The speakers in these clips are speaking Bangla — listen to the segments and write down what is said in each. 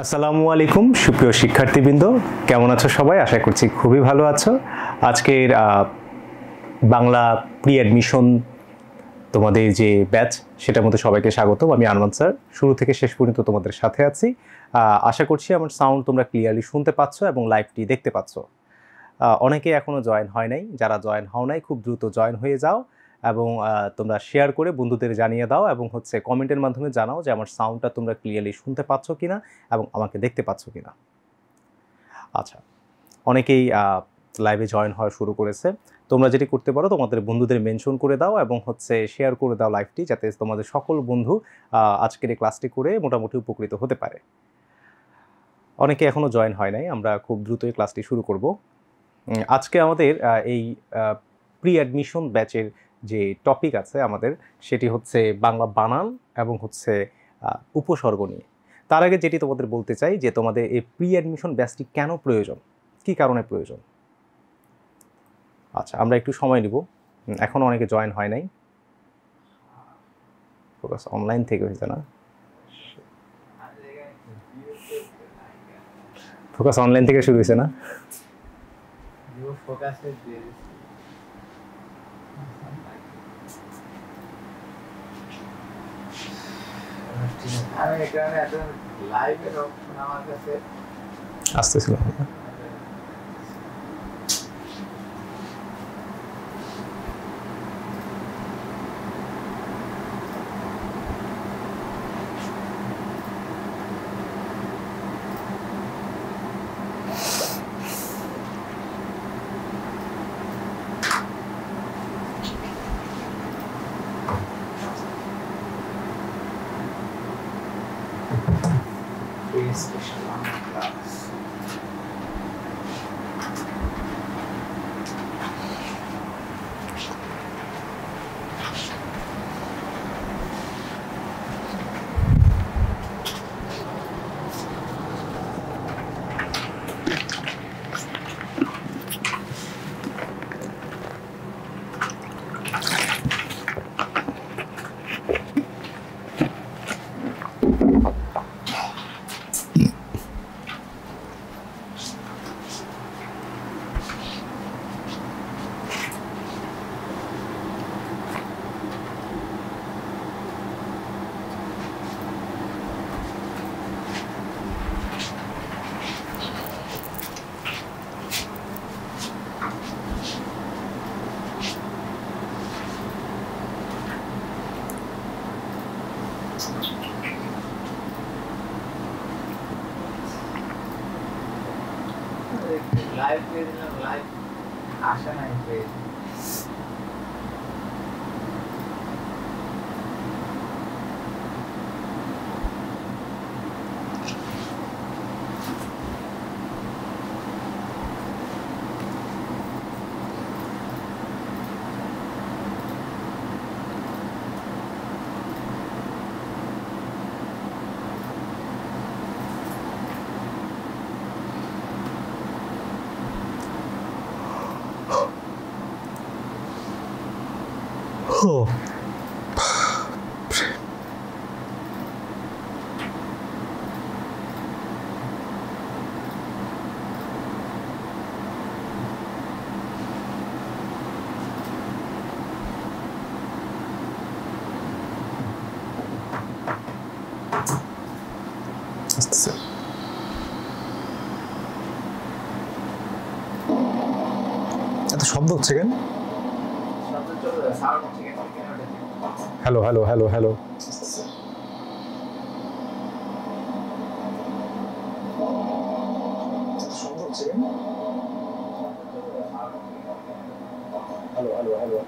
আসসালামু আলাইকুম সুপ্রিয় শিক্ষার্থীবৃন্দ, কেমন আছো সবাই? আশা করছি খুবই ভালো আছো। আজকের বাংলা প্রি অ্যাডমিশন তোমাদের যে ব্যাচ, সেটার মধ্যে সবাইকে স্বাগতম। আমি আরমান স্যার, শুরু থেকে শেষ পর্যন্ত তোমাদের সাথে আছি। আশা করছি আমার সাউন্ড তোমরা ক্লিয়ারলি শুনতে পাচ্ছ এবং লাইভটি দেখতে পাচ্ছ। অনেকে এখনও জয়েন হয় নাই, যারা জয়েন হও নাই খুব দ্রুত জয়েন হয়ে যাও এবং তোমরা শেয়ার করে বন্ধুদের জানিয়ে দাও এবং কমেন্টের মাধ্যমে জানাও যে আমার সাউন্ডটা তোমরা ক্লিয়ারলি শুনতে পাচ্ছ কিনা এবং আমাকে দেখতে পাচ্ছ কিনা। আচ্ছা, অনেকেই লাইভে জয়েন হওয়া শুরু করেছে। তোমরা যেটি করতে পারো, তোমাদের বন্ধুদের মেনশন করে দাও এবং শেয়ার করে দাও লাইভটি, যাতে তোমাদের সকল বন্ধু আজকের এই ক্লাসটি করে মোটামুটি উপকৃত হতে পারে। অনেকে এখনও জয়েন হয় নাই, আমরা খুব দ্রুতই ক্লাসটি শুরু করব। আজকে আমাদের এই প্রি অ্যাডমিশন ব্যাচের যে টপিক আছে আমাদের, সেটি হচ্ছে বাংলা বানান এবং উপসর্গ নিয়ে। তার আগে যেটি তোমাদের বলতে চাই যে তোমাদের এই প্রি অ্যাডমিশন ব্যাচটি কেন প্রয়োজন, কী কারণে প্রয়োজন। আচ্ছা, আমরা একটু সময় নিব, এখনও অনেকে জয়েন হয় নাই। ফোকাস অনলাইন থেকে হয়েছে না, ফোকাস অনলাইন থেকে শুরু হয়েছে না। আসতেছিল লাইভ দিয়ে দিলাম, লাইভ আসে নাই পেজ। এত শব্দ হচ্ছে কেন? Hello hello hello hello, hello hello hello.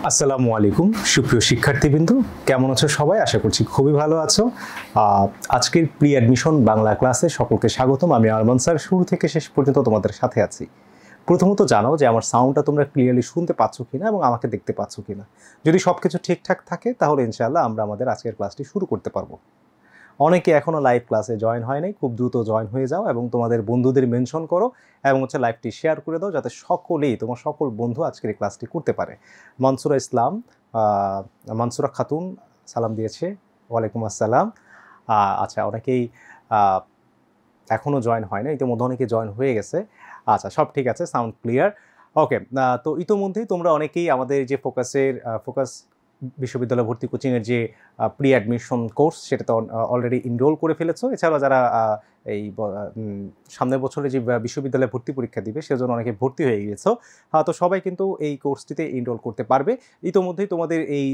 আসসালামু আলাইকুম সুপ্রিয় শিক্ষার্থীবৃন্দ, কেমন আছো সবাই? আশা করছি খুবই ভালো আছো। আজকের প্রি অ্যাডমিশন বাংলা ক্লাসে সকলকে স্বাগতম। আমি আরমান স্যার, শুরু থেকে শেষ পর্যন্ত তোমাদের সাথে আছি। প্রথমত জানাও যে আমার সাউন্ডটা তোমরা ক্লিয়ারলি শুনতে পাচ্ছ কিনা এবং আমাকে দেখতে পাচ্ছ কিনা। যদি সব কিছু ঠিকঠাক থাকে তাহলে ইনশাআল্লাহ আমরা আমাদের আজকের ক্লাসটি শুরু করতে পারবো। অনেকে এখনও লাইভ ক্লাসে জয়েন হয় নাই, খুব দ্রুত জয়েন হয়ে যাও এবং তোমাদের বন্ধুদের মেনশন করো এবং লাইভটি শেয়ার করে দাও যাতে সকলেই, তোমার সকল বন্ধু আজকের এই ক্লাসটি করতে পারে। মনসুরা ইসলাম, মনসুরা খাতুন সালাম দিয়েছে, ওয়ালাইকুম আসসালাম। আচ্ছা, অনেকেই এখনও জয়েন হয় না, ইতিমধ্যে অনেকে জয়েন হয়ে গেছে। আচ্ছা, সব ঠিক আছে, সাউন্ড ক্লিয়ার, ওকে। তো ইতিমধ্যেই তোমরা অনেকেই আমাদের যে ফোকাস বিশ্ববিদ্যালয় ভর্তি কোচিংয়ের যে প্রি অ্যাডমিশন কোর্স সেটা তো অলরেডি এনরোল করে ফেলেছো। এছাড়াও যারা এই সামনের বছরে যে বিশ্ববিদ্যালয়ে ভর্তি পরীক্ষা দিবে সেজন্য অনেকে ভর্তি হয়ে গিয়েছো, তো সবাই কিন্তু এই কোর্সটিতে এনরোল করতে পারবে। ইতিমধ্যেই তোমাদের এই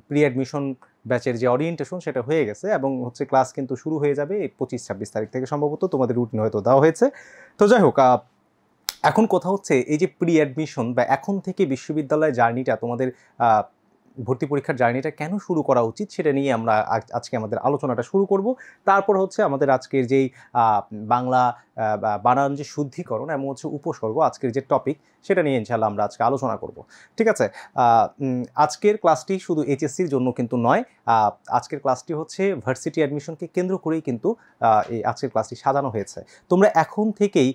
প্রি অ্যাডমিশন ব্যাচের যে অরিয়েন্টেশন সেটা হয়ে গেছে এবং ক্লাস কিন্তু শুরু হয়ে যাবে 25-26 তারিখ থেকে, সম্ভবত তোমাদের রুটিন হয়তো দেওয়া হয়েছে। তো যাই হোক, এখন কথা হচ্ছে এই যে প্রি অ্যাডমিশন বা এখন থেকে বিশ্ববিদ্যালয় জার্নিটা, তোমাদের ভর্তি পরীক্ষার জার্নিটা কেন শুরু করা উচিত সেটা নিয়ে আমরা আজকে আমাদের আলোচনাটা শুরু করব। তারপর আমাদের আজকের যেই বাংলা বানান যে শুদ্ধিকরণ এবং উপসর্গ, আজকের যে টপিক সেটা নিয়ে ইনশাআল্লাহ আমরা আজকে আলোচনা করব। ঠিক আছে, আজকের ক্লাসটি শুধু এইচএসসির জন্য কিন্তু নয়, আজকের ক্লাসটি ভার্সিটি অ্যাডমিশনকে কেন্দ্র করেই কিন্তু এই আজকের ক্লাসটি সাজানো হয়েছে। তোমরা এখন থেকেই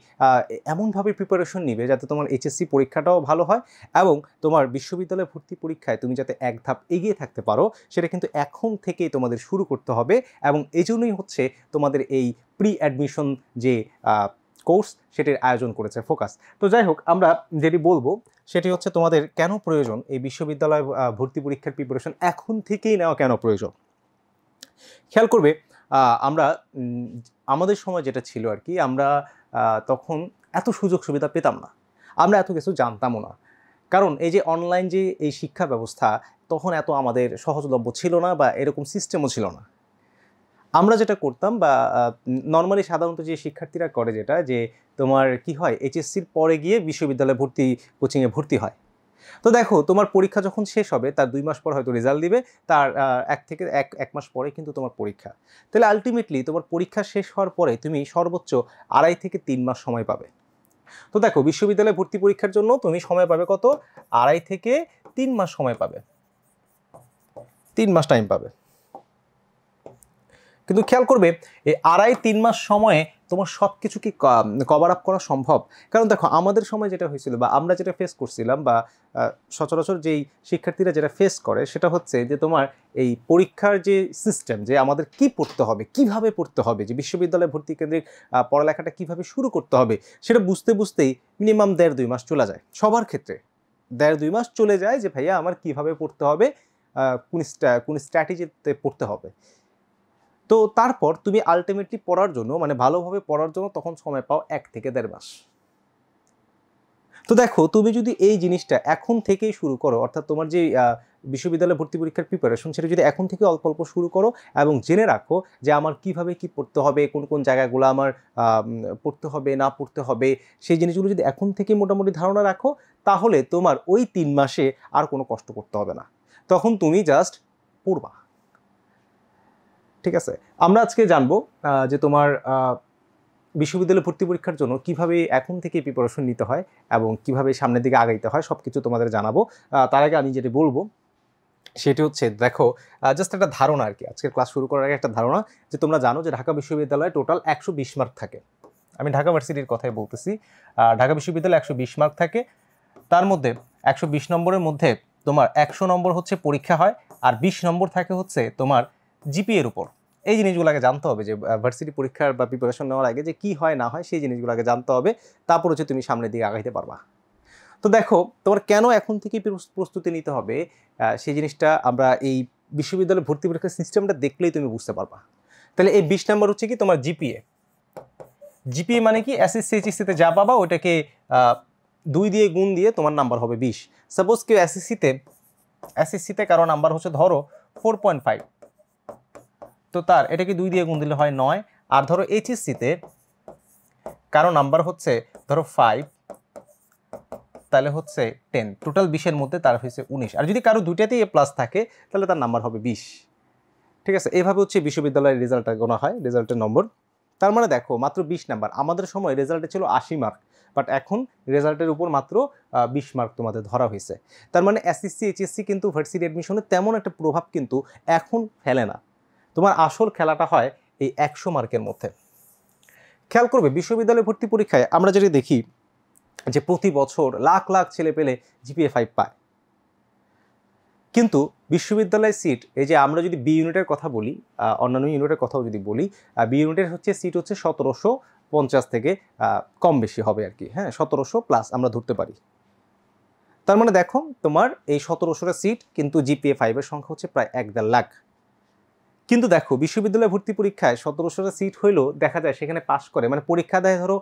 এমনভাবে প্রিপারেশন নিবে যাতে তোমার এইচএসসি পরীক্ষাটাও ভালো হয় এবং তোমার বিশ্ববিদ্যালয় ভর্তি পরীক্ষায় তুমি যাতে এক ধাপ এগিয়ে থাকতে পারো, সেটা কিন্তু এখন থেকেই তোমাদের শুরু করতে হবে। এবং এই জন্যই তোমাদের এই প্রি অ্যাডমিশন যে কোর্স সেটির আয়োজন করেছে ফোকাস। তো যাই হোক, আমরা যেটি বলবো সেটি তোমাদের কেন প্রয়োজন এই বিশ্ববিদ্যালয় ভর্তি পরীক্ষার প্রিপারেশন এখন থেকেই নেওয়া কেন প্রয়োজন। খেয়াল করবে, আমরা আমাদের সময় যেটা ছিল আর কি, আমরা তখন এত সুযোগ সুবিধা পেতাম না, আমরা এত কিছু জানতামও না। কারণ এই যে অনলাইন যে এই শিক্ষা ব্যবস্থা তখন এত আমাদের সহজলভ্য ছিল না বা এরকম সিস্টেমও ছিল না। আমরা যেটা করতাম বা নর্মালি সাধারণত যে শিক্ষার্থীরা করে যেটা, যে তোমার কি হয়, এইচএসসির পরে গিয়ে বিশ্ববিদ্যালয়ে কোচিংয়ে ভর্তি হয়। তো দেখো, তোমার পরীক্ষা যখন শেষ হবে তার 2 মাস পর হয়তো রেজাল্ট দিবে, তার এক মাস পরে কিন্তু তোমার পরীক্ষা। তাহলে আলটিমেটলি তোমার পরীক্ষা শেষ হওয়ার পরে তুমি সর্বোচ্চ 2.5 থেকে 3 মাস সময় পাবে। তো দেখো, বিশ্ববিদ্যালয়ে ভর্তি পরীক্ষার জন্য তুমি সময় পাবে কত? 2.5 থেকে 3 মাস সময় পাবে, 3 মাস টাইম পাবে। কিন্তু খেয়াল করবে, এই 2.5-3 মাস সময়ে তোমার সব কিছু কি কভার আপ করা সম্ভব? কারণ দেখো, আমাদের সময় যেটা হয়েছিল বা আমরা যেটা ফেস করছিলাম বা সচরাচর যেই শিক্ষার্থীরা যেটা ফেস করে সেটা যে তোমার এই পরীক্ষার যে সিস্টেম, যে আমাদের কি পড়তে হবে, কিভাবে পড়তে হবে, যে বিশ্ববিদ্যালয়ে ভর্তি কেন্দ্রিক পড়ালেখাটা কিভাবে শুরু করতে হবে, সেটা বুঝতেই মিনিমাম 1.5-2 মাস চলে যায়। সবার ক্ষেত্রে 1.5-2 মাস চলে যায় যে ভাইয়া আমার কিভাবে পড়তে হবে, কোন স্ট্র্যাটেজিতে পড়তে হবে। তো তারপর তুমি আলটিমেটলি পড়ার জন্য, মানে ভালোভাবে পড়ার জন্য তখন সময় পাও 1 থেকে 1.5 মাস। তো দেখো, তুমি যদি এই জিনিসটা এখন থেকেই শুরু করো, অর্থাৎ তোমার যে বিশ্ববিদ্যালয় ভর্তি পরীক্ষার প্রিপারেশন সেটা যদি এখন থেকে অল্প অল্প শুরু করো এবং জেনে রাখো যে আমার কিভাবে কি পড়তে হবে, কোন কোন জায়গাগুলো আমার পড়তে হবে না পড়তে হবে, সেই জিনিসগুলো যদি এখন থেকে মোটামুটি ধারণা রাখো, তাহলে তোমার ওই 3 মাসে আর কোনো কষ্ট করতে হবে না, তখন তুমি জাস্ট পড়বা। ঠিক আছে, আমরা আজকে জানবো যে তোমার বিশ্ববিদ্যালয় ভর্তি পরীক্ষার জন্য কিভাবে এখন থেকে প্রিপারেশন নিতে হয় এবং কিভাবে সামনের দিকে আগাইতে হয়, সব কিছু তোমাদের জানাবো। তার আগে আমি যেটা বলবো সেটি দেখো, জাস্ট একটা ধারণা আর কি, আজকের ক্লাস শুরু করার আগে একটা ধারণা, যে তোমরা জানো যে ঢাকা বিশ্ববিদ্যালয়ে টোটাল 120 মার্ক থাকে। আমি ঢাকা ভার্সিটির কথাই বলতেছি। ঢাকা বিশ্ববিদ্যালয়ে 120 মার্ক থাকে, তার মধ্যে 120 নম্বরের মধ্যে তোমার 100 নম্বর পরীক্ষা হয় আর 20 নম্বর থাকে তোমার জিপিএর উপর। এই জিনিসগুলোকে জানতে হবে, যে ভার্সিটি পরীক্ষার বা প্রিপারেশন নেওয়ার আগে যে কি হয় না হয় সেই জিনিসগুলোকে জানতে হবে, তারপর তুমি সামনের দিকে আগাইতে পারবা। তো দেখো, তোমার কেন এখন থেকে প্রস্তুতি নিতে হবে সেই জিনিসটা আমরা এই বিশ্ববিদ্যালয় ভর্তি পরীক্ষার সিস্টেমটা দেখলেই তুমি বুঝতে পারবা। তাহলে এই 20 নম্বর কি তোমার জিপিএ। জিপিএ মানে কি, এসএসসি এইচএসসিতে যা পাবা ওটাকে 2 দিয়ে গুণ দিয়ে তোমার নাম্বার হবে 20। সাপোজ কেউ এসএসসিতে কারো নাম্বার ধরো 4.5, তো তার এটাকে 2 দিয়ে গুণ দিলে হয় 9। আর ধরো এইচএসসিতে কারো নাম্বার ধরো 5, তাহলে 10, টোটাল 20-এর মধ্যে তার 19। আর যদি কারো দুইটাতেই A+ থাকে তাহলে তার নাম্বার হবে 20। ঠিক আছে, এইভাবে বিশ্ববিদ্যালয়ের রেজাল্টটা গোনা হয়, রেজাল্টের নম্বর। তার মানে দেখো, মাত্র 20 নাম্বার। আমাদের সময় রেজাল্টে ছিল 80 মার্ক, বাট এখন রেজাল্টের উপর মাত্র 20 মার্ক তোমাদের ধরা হয়েছে। তার মানে এসএসসি এইচএসসি কিন্তু ভার্সিটি অ্যাডমিশনে তেমন একটা প্রভাব কিন্তু এখন ফেলে না। তোমার আসল খেলাটা হয় এই 100 মার্কের মধ্যে। খেয়াল করবে বিশ্ববিদ্যালয় ভর্তি পরীক্ষায় আমরা যেটা দেখি যে প্রতি বছর লাখ লাখ ছেলে পেলে জিপিএ 5 পায়, কিন্তু বিশ্ববিদ্যালয়ের সিট এই যে আমরা যদি বি ইউনিটের কথা বলি, অন্যান্য ইউনিটের কথাও যদি বলি, বি ইউনিটের হচ্ছে সিট হচ্ছে 1750 থেকে কম বেশি হবে আর কি, হ্যাঁ 1700 প্লাস আমরা ধরতে পারি। তার মানে দেখো তোমার এই 1700 সিট কিন্তু জিপিএ 5-এর সংখ্যা হচ্ছে প্রায় 1.5 লাখ। কিন্তু দেখো বিশ্ববিদ্যালয় ভর্তি পরীক্ষায় 1700 সিট হইলেও দেখা যায় সেখানে পাশ করে, মানে পরীক্ষা দেয় ধরো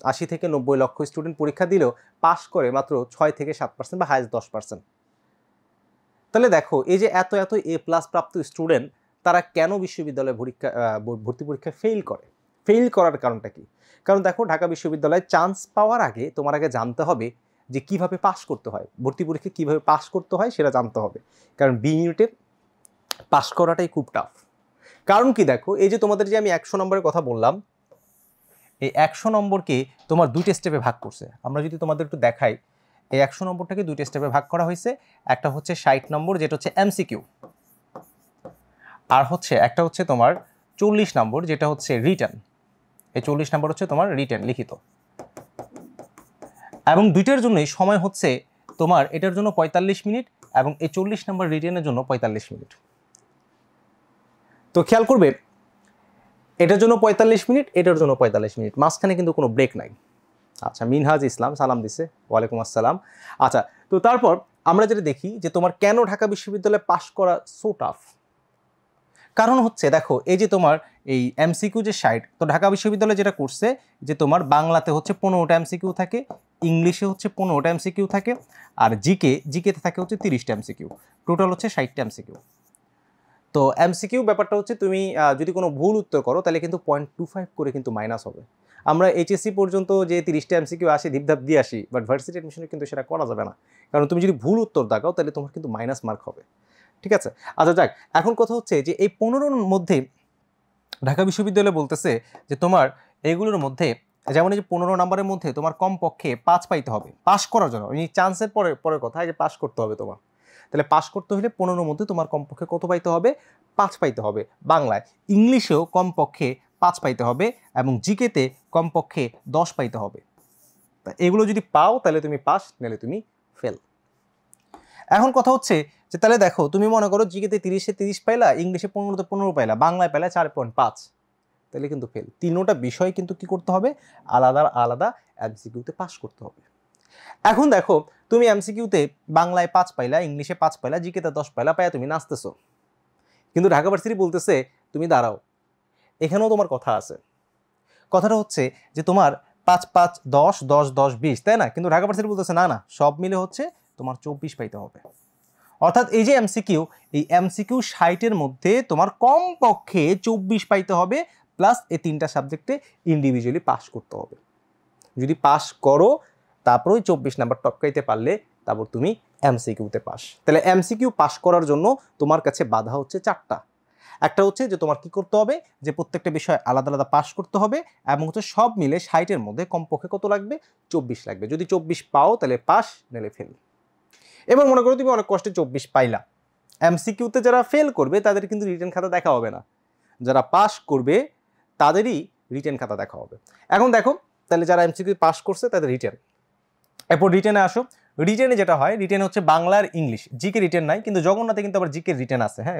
80 থেকে 90 লক্ষ স্টুডেন্ট পরীক্ষা দিলেও পাশ করে মাত্র 6 থেকে 7% বা হাইস্ট 10%। তাহলে দেখো এই যে এত এত এ প্লাস প্রাপ্ত স্টুডেন্ট তারা কেন বিশ্ববিদ্যালয় ভর্তি পরীক্ষায় ফেল করে? ফেল করার কারণটা কি? কারণ দেখো ঢাকা বিশ্ববিদ্যালয়ে চান্স পাওয়ার আগে তোমার আগে জানতে হবে যে কিভাবে পাশ করতে হয়, ভর্তি পরীক্ষায় কিভাবে পাশ করতে হয় সেটা জানতে হবে। কারণ বি ইউনিটে পাশ করাটাই খুব টাফ। কারণ কি দেখো এই যে তোমাদের যে আমি 100 নম্বরের কথা বললাম, এই 100 নম্বরকে তোমার দুইটা স্টেপে ভাগ করছে। আমরা যদি তোমাদের একটু দেখাই, এই 100 নম্বরটাকে দুইটা স্টেপে ভাগ করা হয়েছে। একটা হচ্ছে 60 নম্বর যেটা হচ্ছে এমসিকিউ, আর হচ্ছে একটা হচ্ছে তোমার 40 নম্বর যেটা হচ্ছে রিটেন। এই 40 নম্বর হচ্ছে তোমার রিটেন লিখিত, এবং দুইটার জন্যই সময় হচ্ছে তোমার এটার জন্য 45 মিনিট এবং এই 40 নম্বর রিটেনের জন্য 45 মিনিট। তো খেয়াল করবে এটার জন্য 45 মিনিট, এটার জন্য 45 মিনিট, মাঝখানে কিন্তু কোনো ব্রেক নাই। আচ্ছা, মিনহাজ ইসলাম সালাম দিছে, ওয়ালাইকুম আসসালাম। আচ্ছা, তো তারপর আমরা যেটা দেখি যে তোমার কেন ঢাকা বিশ্ববিদ্যালয়ে পাশ করা সো টাফ, কারণ হচ্ছে দেখো এই যে তোমার এই এমসিকিউ যে 60, তো ঢাকা বিশ্ববিদ্যালয় যেটা করছে যে তোমার বাংলাতে হচ্ছে 15টা এমসিকিউ থাকে, ইংলিশে হচ্ছে 15টা এমসিকিউ থাকে, আর জিকেতে থাকে হচ্ছে 30টা এমসিকিউ, টোটাল হচ্ছে 60টা এমসিকিউ। তো এমসিকিউ ব্যাপারটা হচ্ছে তুমি যদি কোনো ভুল উত্তর করো তাহলে কিন্তু 0.25 করে কিন্তু মাইনাস হবে। আমরা এইচএসসি পর্যন্ত যে 30টা এমসিকিউ আসি ধিপধাপ দিয়ে আসি, বাট ভার্সিটি অ্যাডমিশনে কিন্তু সেটা করা যাবে না, কারণ তুমি যদি ভুল উত্তর দাগাও তাহলে তোমার কিন্তু মাইনাস মার্ক হবে। ঠিক আছে, আচ্ছা যাক, এখন কথা হচ্ছে যে এই 15-র মধ্যে ঢাকা বিশ্ববিদ্যালয় বলতেছে যে তোমার এইগুলোর মধ্যে যেমন এই যে 15 নম্বরের মধ্যে তোমার কমপক্ষে 5 পাইতে হবে পাস করার জন্য। এই চান্সের পরের কথা যে পাস করতে হবে তোমার, তাহলে পাস করতে হলে 15-র মধ্যে তোমার কমপক্ষে কত পাইতে হবে? 5 পাইতে হবে বাংলায়, ইংলিশেও কমপক্ষে 5 পাইতে হবে, এবং জিকেতে কমপক্ষে 10 পাইতে হবে। তা এগুলো যদি পাও তাহলে তুমি পাস, নাহলে তুমি ফেল। এখন কথা হচ্ছে যে তাহলে দেখো তুমি মনে করো জিকেতে 30-এ 30 পাইলা, ইংলিশে 15-তে 15 পাইলা, বাংলায় পাইলা 4.5, তাহলে কিন্তু ফেল। তিনোটা বিষয় কিন্তু কি করতে হবে? আলাদা আলাদা এমসিকিউতে পাস করতে হবে। এখন দেখো তুমি এমসিকিউতে বাংলায় 5 পাইলা, ইংলিশে 5 পাইলা, জিকেতে 10 পাইলা, পাইয়া তুমি নাচতেছো, কিন্তু ঢাকা ভার্সিটি বলতেছে তুমি দাঁড়াও, এখানেও তোমার কথা আছে। কথাটা হচ্ছে যে তোমার 5 5 10 10 10 20, তাই না? কিন্তু ঢাকা ভার্সিটি বলতেছে না না, সব মিলে হচ্ছে তোমার 24 পাইতে হবে। অর্থাৎ এই যে এমসিকিউ, এই এমসিকিউ 60-এর মধ্যে তোমার কমপক্ষে 24 পাইতে হবে, প্লাস এই 3টা সাবজেক্টে ইন্ডিভিজুয়ালি পাস করতে হবে। যদি পাস করো তারপর ওই 24 নাম্বার টপকাইতে পারলে তারপর তুমি এমসিকিউতে পাস। তাহলে এমসিকিউ পাস করার জন্য তোমার কাছে বাধা হচ্ছে 4টা। একটা হচ্ছে যে তোমার কি করতে হবে, যে প্রত্যেকটা বিষয় আলাদা আলাদা পাস করতে হবে, এবং হচ্ছে সব মিলে 60-এর মধ্যে কমপক্ষে কত লাগবে? 24 লাগবে। যদি 24 পাও তাহলে পাস, নাহলে ফেল। এবার মনে করো তুমি অনেক কষ্টে 24 পাইলা, এমসিকিউতে যারা ফেল করবে তাদের কিন্তু রিটেন খাতা দেখা হবে না, যারা পাস করবে তাদেরই রিটেন খাতা দেখা হবে। এখন দেখো তাহলে যারা এমসিকিউ পাস করছে তাদের রিটেন, এরপর রিটেনে আসো। রিটেনে যেটা হয়, রিটেন হচ্ছে বাংলার ইংলিশ, জিকে রিটেন নাই, কিন্তু জগন্নাথে কিন্তু আবার জিকে রিটেন আছে। হ্যাঁ,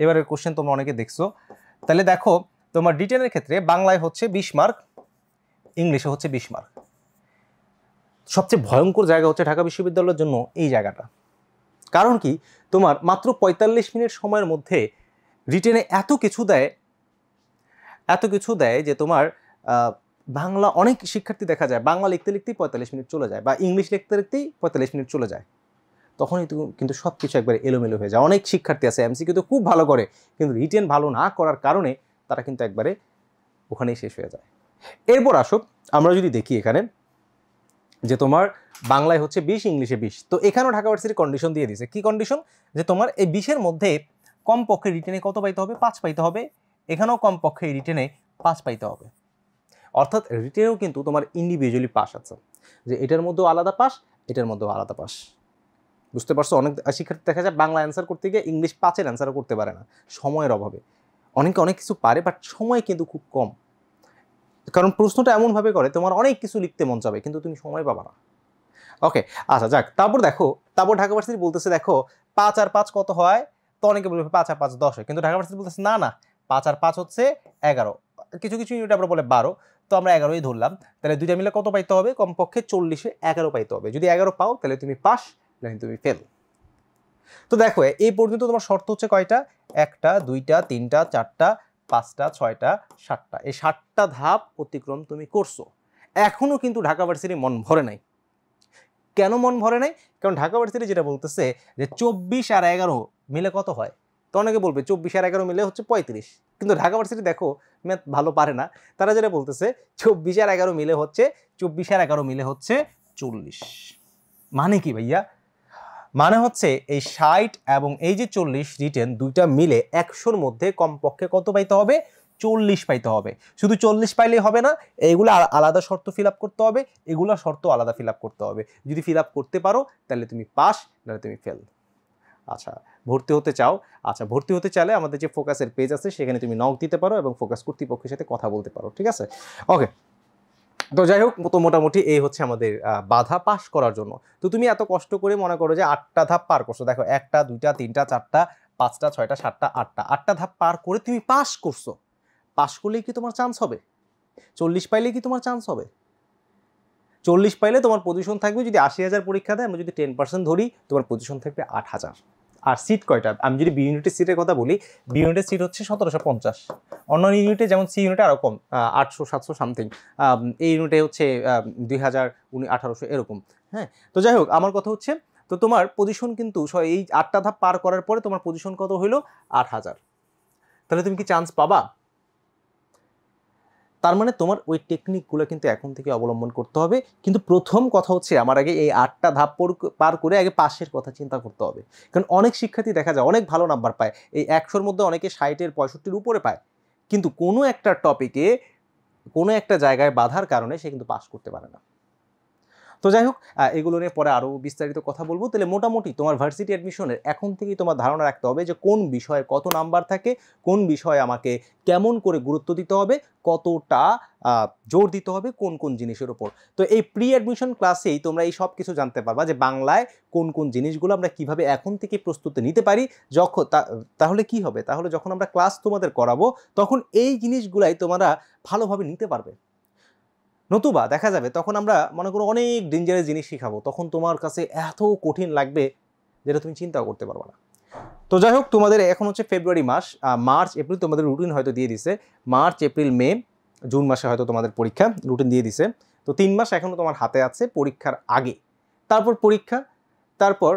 এবারের কোশ্চেন তোমরা অনেকে দেখছো। তাহলে দেখো তোমার রিটেনের ক্ষেত্রে বাংলায় হচ্ছে 20 মার্ক, ইংলিশে হচ্ছে 20 মার্ক। সবচেয়ে ভয়ঙ্কর জায়গা হচ্ছে ঢাকা বিশ্ববিদ্যালয়ের জন্য এই জায়গাটা। কারণ কি, তোমার মাত্র 45 মিনিট সময়ের মধ্যে রিটেনে এত কিছু দেয় যে তোমার বাংলা অনেক শিক্ষার্থী দেখা যায় বাংলা লিখতে লিখতেই 45 মিনিট চলে যায়, বা ইংলিশ লিখতে লিখতেই 45 মিনিট চলে যায়। তখনই কিন্তু সব কিছু একবার এলোমেলো হয়ে যায়। অনেক শিক্ষার্থী আছে এমসিকিউ তো খুব ভালো করে, কিন্তু রিটেন ভালো না করার কারণে তারা কিন্তু একবারে ওখানেই শেষ হয়ে যায়। এরপর আসো আমরা যদি দেখি এখানে যে তোমার বাংলায় হচ্ছে 20, ইংলিশে 20, তো এখানেও ঢাকা ভার্সিটি কন্ডিশন দিয়ে দিয়েছে। কি কন্ডিশন? যে তোমার এই 20-এর মধ্যে কমপক্ষে রিটেনে কত পাইতে হবে? 5 পাইতে হবে। এখানেও কমপক্ষে রিটেনে 5 পাইতে হবে। অর্থাৎ রিটেনেও কিন্তু তোমার ইন্ডিভিজুয়ালি পাস আছে, যে এটার মধ্যেও আলাদা পাস, এটার মধ্যেও আলাদা পাস। বুঝতে পারছো? অনেক শিক্ষার্থী দেখা যায় বাংলা অ্যান্সার করতে গিয়ে ইংলিশ 5-এর অ্যান্সারও করতে পারে না সময়ের অভাবে। অনেকে অনেক কিছু পারে, বাট সময় কিন্তু খুব কম, কারণ প্রশ্নটা এমনভাবে করে তোমার অনেক কিছু লিখতে মন চাবে কিন্তু তুমি সময় পাবা না। ওকে, আচ্ছা যাক, তারপর দেখো, তারপর ঢাকা ভার্সিটি বলতেছে দেখো 5 আর 5 কত হয়, তো অনেকে বলবে 5 আর 5 10 হয়, কিন্তু ঢাকা ভার্সিটি বলতেছে না না, 5 আর 5 হচ্ছে 11, কিছু কিছু ইউনিট আমরা বলে 12, তো আমরা 11ই ধরলাম। তাহলে দুইটা মিলে কত পাইতে হবে? কমপক্ষে 40-এ 11 পাইতে হবে। যদি 11 পাও তাহলে তুমি পাস, নাহলে তুমি ফেল। তো দেখো এই পর্যন্ত তোমার শর্ত হচ্ছে কয়টা? 1টা 2টা 3টা 4টা 5টা 6টা 7টা, এই 7টা ধাপ অতিক্রম তুমি করছো। এখনো কিন্তু ঢাকা ভার্সিটি মন ভরে নাই। কেন মন ভরে নাই? কারণ ঢাকা ভার্সিটি যেটা বলতেছে যে 24 আর 11 মিলে কত হয়, তো অনেকে বলবে 24 আর 11 মিলে হচ্ছে 35, কিন্তু ঢাকা ভার্সিটি দেখো ম্যাথ ভালো পারে না, তারা যেটা বলতেছে 24 আর 11 মিলে হচ্ছে 40। মানে কি ভাইয়া? মানে হচ্ছে এই 60 এবং এই যে 40 রিটেন দুইটা মিলে 100-র মধ্যে কমপক্ষে কত পাইতে হবে? 40 পাইতে হবে। শুধু 40 পাইলেই হবে না, এইগুলো আলাদা শর্ত ফিল আপ করতে হবে, এগুলো শর্ত আলাদা ফিল আপ করতে হবে। যদি ফিল আপ করতে পারো তাহলে তুমি পাস, নাহলে তুমি ফেল। আচ্ছা, ভর্তি হতে চাও? আচ্ছা, ভর্তি হতে চাইলে আমাদের যে ফোকাসের পেজ আছে সেখানে তুমি নক দিতে পারো এবং ফোকাস কর্তৃপক্ষের সাথে কথা বলতে পারো, ঠিক আছে? ওকে, তো যাই হোক, তো মোটামুটি এই হচ্ছে আমাদের বাধা পাস করার জন্য। তো তুমি এত কষ্ট করে মনে করো যে 8টা ধাপ পার করছো, দেখো 1টা 2টা 3টা 4টা 5টা 6টা 7টা 8টা ধাপ পার করে তুমি পাস করছো। পাস করলেই কি তোমার চান্স হবে? 40 পাইলে কি তোমার চান্স হবে? 40 পাইলে তোমার পজিশন থাকবে, যদি 80,000 পরীক্ষা দেয় আমরা যদি 10% ধরি, তোমার পজিশন থাকবে 8,000। আর সিট কয়টা? আমি যদি বি ইউনিটের সিটের কথা বলি, বি ইউনিটের সিট হচ্ছে 1750, অন্য ইউনিটে যেমন সি ইউনিটে আরও কম, 800-700 সামথিং, এই ইউনিটে হচ্ছে 2000 1800 এরকম। হ্যাঁ, তো যাই হোক, আমার কথা হচ্ছে, তো তোমার পজিশন কিন্তু এই 8টা ধাপ পার করার পরে তোমার পজিশন কত হইলো? 8000। তাহলে তুমি কি চান্স পাবা? তার মানে তোমার ওই টেকনিকগুলো কিন্তু এখন থেকে অবলম্বন করতে হবে। কিন্তু প্রথম কথা হচ্ছে, আমার আগে এই 8টা ধাপ পার করে আগে পাশের কথা চিন্তা করতে হবে। কারণ অনেক শিক্ষার্থী দেখা যায় অনেক ভালো নাম্বার পায়, এই 100-র মধ্যে অনেকে 60-এর 65-র উপরে পায়, কিন্তু কোনো একটা টপিকে কোনো একটা জায়গায় বাধার কারণে সে কিন্তু পাস করতে পারে না। তো যাই হোক, এগুলো নিয়ে পরে আরও বিস্তারিত কথা বলবো। তাহলে মোটামুটি তোমার ভার্সিটি অ্যাডমিশনের এখন থেকেই তোমার ধারণা রাখতে হবে যে কোন বিষয়ে কত নাম্বার থাকে, কোন বিষয়ে আমাকে কেমন করে গুরুত্ব দিতে হবে, কতটা জোর দিতে হবে কোন কোন জিনিসের উপর। তো এই প্রি অ্যাডমিশন ক্লাসেই তোমরা এই সব কিছু জানতে পারবা যে বাংলায় কোন কোন জিনিসগুলো আমরা কিভাবে এখন থেকে প্রস্তুতি নিতে পারি। যখন তাহলে কি হবে? তাহলে যখন আমরা ক্লাস তোমাদের করাবো তখন এই জিনিসগুলাই তোমরা ভালোভাবে নিতে পারবে। নতুবা দেখা যাবে তখন আমরা মনে করো অনেক ডেঞ্জারাস জিনিস শিখাবো, তখন তোমার কাছে এত কঠিন লাগবে যেটা তুমি চিন্তাও করতে পারবে না। তো যাই হোক, তোমাদের এখন হচ্ছে ফেব্রুয়ারি মাস, মার্চ এপ্রিল তোমাদের রুটিন হয়তো দিয়ে দিছে, মার্চ এপ্রিল মে জুন মাসে হয়তো তোমাদের পরীক্ষা রুটিন দিয়ে দিছে। তো 3 মাস এখনও তোমার হাতে আছে পরীক্ষার আগে, তারপর পরীক্ষা, তারপর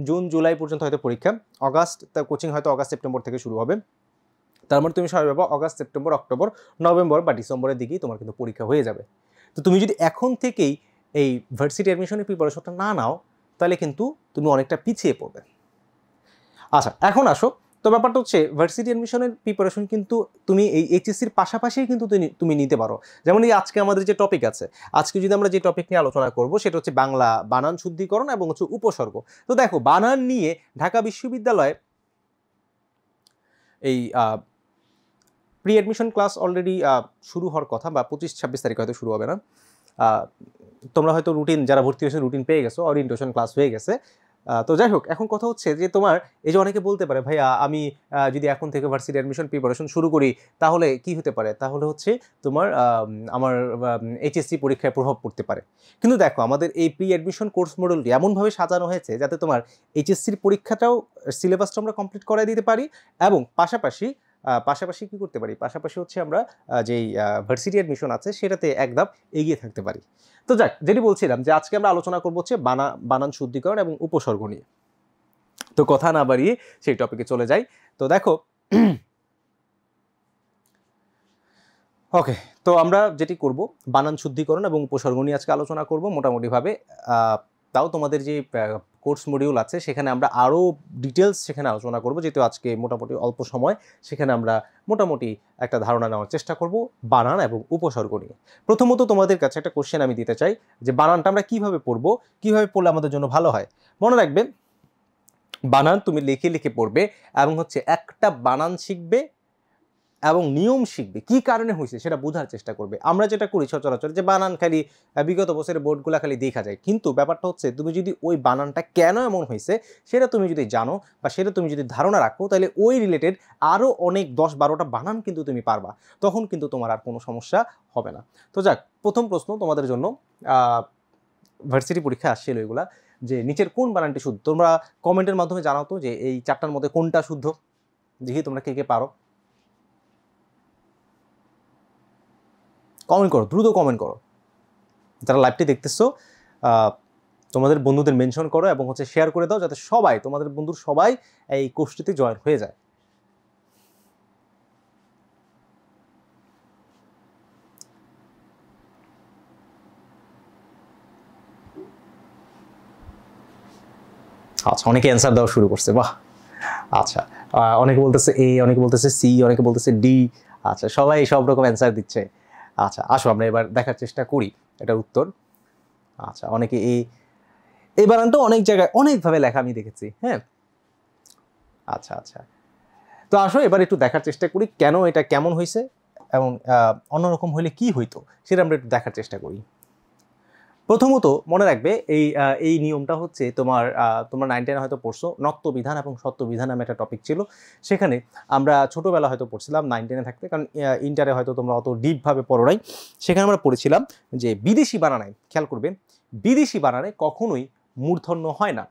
জুন জুলাই পর্যন্ত হয়তো পরীক্ষা, অগাস্ট কোচিং হয়তো অগাস্ট সেপ্টেম্বর থেকে শুরু হবে। তার মানে তুমি সময় পাবো অগাস্ট সেপ্টেম্বর অক্টোবর নভেম্বর বা ডিসেম্বরের দিকেই তোমার কিন্তু পরীক্ষা হয়ে যাবে। তো তুমি যদি এখন থেকেই এই ভার্সিটি অ্যাডমিশনের প্রিপারেশনটা না নাও তাহলে কিন্তু তুমি অনেকটা পিছিয়ে পড়বে। আচ্ছা, এখন আসো, তো ব্যাপারটা হচ্ছে ভার্সিটি অ্যাডমিশনের প্রিপারেশন কিন্তু তুমি এই এইচএসসির পাশাপাশি কিন্তু তুমি নিতে পারো। যেমন এই আজকে আমাদের যে টপিক আছে, আজকে যদি আমরা যে টপিক নিয়ে আলোচনা করব সেটা হচ্ছে বাংলা বানান শুদ্ধিকরণ এবং হচ্ছে উপসর্গ। তো দেখো, বানান নিয়ে ঢাকা বিশ্ববিদ্যালয়ে এই প্রি অ্যাডমিশন ক্লাস অলরেডি শুরু হওয়ার কথা, বা 25-26 তারিখ হয়তো শুরু হবে না। তোমরা হয়তো রুটিন, যারা ভর্তি হয়েছে রুটিন পেয়ে গেছো, ওরিয়েন্টেশন ক্লাস হয়ে গেছে। তো যাই হোক, এখন কথা হচ্ছে যে তোমার এই যে অনেকে বলতে পারে ভাইয়া আমি যদি এখন থেকে ভার্সিটি অ্যাডমিশন প্রিপারেশন শুরু করি তাহলে কি হতে পারে? তাহলে হচ্ছে তোমার আমার এইচএসসি পরীক্ষায় প্রভাব পড়তে পারে। কিন্তু দেখো, আমাদের এই প্রি অ্যাডমিশন কোর্স মডেলটি এমনভাবে সাজানো হয়েছে যাতে তোমার এইচএসসির পরীক্ষাটাও সিলেবাসটা আমরা কমপ্লিট করে দিতে পারি, এবং পাশাপাশি কি করতে পারি, পাশাপাশি হচ্ছে আমরা যেই ভার্সিটি অ্যাডমিশন আছে সেটাতে এক ধাপ এগিয়ে থাকতে পারি। তো যাক, যেটি বলছিলাম যে আজকে আমরা আলোচনা করবো হচ্ছে বানান শুদ্ধিকরণ এবং উপসর্গ নিয়ে। তো কথা না বাড়িয়ে সেই টপিকে চলে যাই। তো দেখো, ওকে, তো আমরা যেটি করব বানান শুদ্ধিকরণ এবং উপসর্গ নিয়ে আজকে আলোচনা করব মোটামুটিভাবে। তাও তোমাদের যে কোর্স মডিউল আছে সেখানে আমরা আরও ডিটেলস সেখানে আলোচনা করব, যেহেতু আজকে মোটামুটি অল্প সময়, সেখানে আমরা মোটামুটি একটা ধারণা নেওয়ার চেষ্টা করব বানান এবং উপসর্গ নিয়ে। প্রথমত তোমাদের কাছে একটা কোশ্চেন আমি দিতে চাই যে বানানটা আমরা কীভাবে পড়বো, কীভাবে পড়লে আমাদের জন্য ভালো হয়। মনে রাখবে বানান তুমি লিখে লিখে পড়বে এবং হচ্ছে একটা বানান শিখবে এবং নিয়ম শিখবে, কি কারণে হয়েছে সেটা বোঝার চেষ্টা করবে। আমরা যেটা করি সচরাচর যে বানান খালি বিগত বছরের বোর্ডগুলো খালি দেখা যায়, কিন্তু ব্যাপারটা হচ্ছে তুমি যদি ওই বানানটা কেন এমন হয়েছে সেটা তুমি যদি জানো বা সেটা তুমি যদি ধারণা রাখো, তাহলে ওই রিলেটেড আরও অনেক 10-12টা বানান কিন্তু তুমি পারবা, তখন কিন্তু তোমার আর কোনো সমস্যা হবে না। তো যাক, প্রথম প্রশ্ন তোমাদের জন্য, ভার্সিটি পরীক্ষা আসছিল এগুলা, যে নিচের কোন বানানটি শুদ্ধ। তোমরা কমেন্টের মাধ্যমে জানাও তো যে এই 4টার মধ্যে কোনটা শুদ্ধ, দেখি তোমরা কে কে পারো। কমেন্ট করো, দ্রুত কমেন্ট করো। যারা লাইভটি দেখতেছো তোমাদের বন্ধুদের মেনশন করো এবং হচ্ছে শেয়ার করে দাও, যাতে সবাই তোমাদের বন্ধুর সবাই এই কোর্সটিতে জয়েন হয়ে যায়। আচ্ছা, অনেকে অ্যান্সার দেওয়া শুরু করছে, বাহ। আচ্ছা, অনেকে বলতেছে এ, অনেকে বলতেছে সি, অনেকে বলতেছে ডি। আচ্ছা, সবাই সব রকম অ্যান্সার দিচ্ছে। আচ্ছা, আসো আমরা এবার দেখার চেষ্টা করি এটার উত্তর। আচ্ছা, অনেকে এই বানানটা অনেক জায়গায় অনেকভাবে লেখা আমি দেখেছি, হ্যাঁ। আচ্ছা আচ্ছা, তো আসো এবার একটু দেখার চেষ্টা করি কেন এটা কেমন হয়েছে এবং অন্যরকম হইলে কি হইতো সেটা আমরা একটু দেখার চেষ্টা করি। প্রথমত মনে রাখবে এই নিয়মটা হচ্ছে তোমরা 9 10 হয়তো পড়ছো, নত্যবিধান এবং সত্যবিধান নামে একটা টপিক ছিল। সেখানে আমরা ছোটোবেলা হয়তো পড়ছিলাম 9 10-এ থাকতে, কারণ ইন্টারে হয়তো তোমরা অত ডিপভাবে পড়ো নাই। সেখানে আমরা পড়েছিলাম যে বিদেশি বানানে, খেয়াল করবে, বিদেশি বানানে কখনোই মূর্ধন্য হয় না।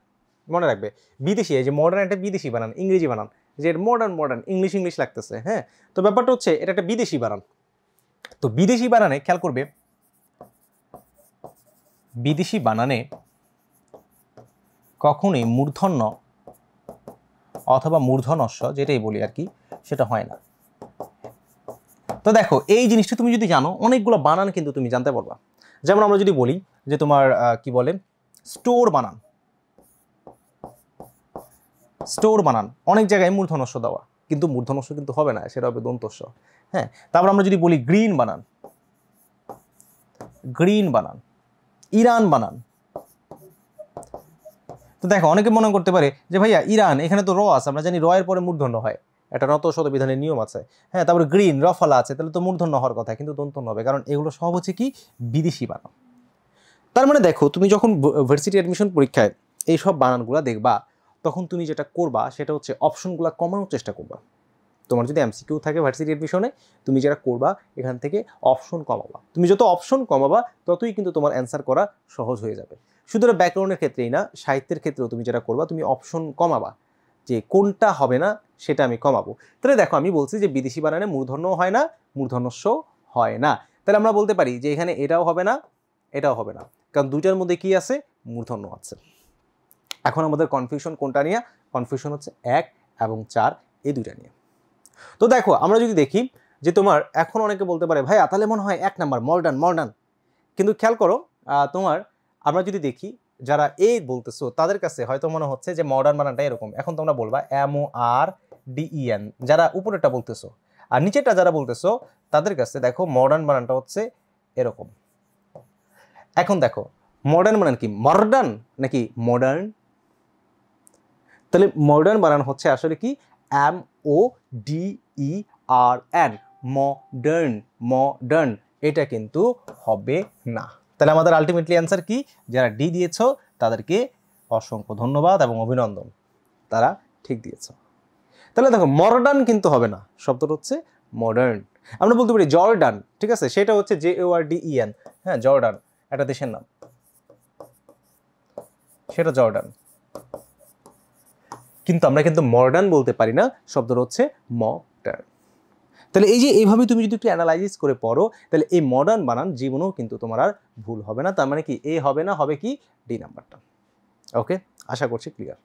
মনে রাখবে বিদেশি, এই যে মডার্ন একটা বিদেশি বানান, ইংরেজি বানান, যে মডার্ন ইংলিশ লাগতেছে, হ্যাঁ। তো ব্যাপারটা হচ্ছে এটা একটা বিদেশি বানান। তো বিদেশি বানানে খেয়াল করবে, বিদেশি বানানে কখনোই মূর্ধন্য অথবা মূর্ধনস্য যেটাই বলি আর কি, সেটা হয় না। তো দেখো এই জিনিসটা তুমি যদি জানো, অনেকগুলো বানান কিন্তু তুমি জানতে পারবা। যেমন আমরা যদি বলি যে তোমার কি বলে স্টোর বানান, স্টোর বানান অনেক জায়গায় মূর্ধনস্য দেওয়া, কিন্তু মূর্ধনস্য কিন্তু হবে না, সেটা হবে দন্তস্য, হ্যাঁ। তারপর আমরা যদি বলি গ্রিন বানান, গ্রিন বানান, ইরান বানান। তো দেখো অনেকে মনে করতে পারে যে ভাইয়া ইরান, এখানে তো র আছে, আমরা জানি র এর পরে মূর্ধন্য হয়, এটা নত শতবিধানের নিয়ম আছে, হ্যাঁ। তারপরে গ্রিন, রফলা আছে, তাহলে তো মূর্ধন্য হওয়ার কথা, কিন্তু দন্তন্য হবে, কারণ এগুলো সব হচ্ছে কি বিদেশি বানান। তার মানে দেখো তুমি যখন ভার্সিটি অ্যাডমিশন পরীক্ষায় এইসব বানানগুলো দেখবা, তখন তুমি যেটা করবা সেটা হচ্ছে অপশনগুলো কমানোর চেষ্টা করবা। তোমার যদি এমসিকিউ থাকে ভার্সিটি অ্যাডমিশনে, তুমি যেটা করবা এখান থেকে অপশন কমাবা। তুমি যত অপশন কমাবা ততই কিন্তু তোমার অ্যান্সার করা সহজ হয়ে যাবে। শুধু ব্যাকরণের ক্ষেত্রেই না, সাহিত্যের ক্ষেত্রেও তুমি যেটা করবা, তুমি অপশন কমাবা, যে কোনটা হবে না সেটা আমি কমাবো। তাহলে দেখো আমি বলছি যে বিদেশি বানানে মূর্ধন্যও হয় না, মূর্ধন্যস্য হয় না, তাহলে আমরা বলতে পারি যে এখানে এটাও হবে না, এটাও হবে না, কারণ দুইটার মধ্যে কি আছে, মূর্ধন্য আছে। এখন আমাদের কনফিউশন কোনটা নিয়ে? কনফিউশন হচ্ছে 1 এবং 4 এই দুইটা নিয়ে। তো দেখো আমরা যদি দেখি যে তোমার এখন অনেকে বলতে পারে ভাইয়া তাহলে মনে হয় 1 নাম্বার মডার্ন, কিন্তু খেয়াল করো তোমার আমরা যদি দেখি যারা এই বলতেছো তাদের কাছে হয়তো মনে হচ্ছে যে মডার্ন বানানটা এরকম। এখন তোমরা বলবা MORDEN, যারা উপরেরটা বলতেছো, আর নিচেরটা যারা বলতেছো তাদের কাছে দেখো মডার্ন বানানটা হচ্ছে এরকম। এখন দেখো মডার্ন বানান কি মডার্ন নাকি মডার্ন? তাহলে মডার্ন বানান হচ্ছে আসলে কি MODERN, মডার্ন, এটা কিন্তু হবে না। তাহলে আমাদের আলটিমেটলি অ্যান্সার কি? যারা ডি দিয়েছো তাদেরকে অসংখ্য ধন্যবাদ এবং অভিনন্দন, তারা ঠিক দিয়েছো। তাহলে দেখো মডার্ন কিন্তু হবে না, শব্দটা হচ্ছে মডার্ন। আমরা বলতে পারি জর্ডান, ঠিক আছে, সেটা হচ্ছে JORDEN, হ্যাঁ, জর্ডান একটা দেশের নাম, সেটা জর্ডান, কিন্তু আমরা কিন্তু মডার্ন বলতে পারি না, শব্দটা হচ্ছে মডার্ন। তাহলে এই যে এইভাবে তুমি যদি একটু অ্যানালাইসিস করে পড়ো, তাহলে এই মডার্ন বানান জীবনেও কিন্তু তোমার আর ভুল হবে না। তার মানে কি এ হবে না, হবে কি ডি নাম্বারটা। ওকে, আশা করছি ক্লিয়ার।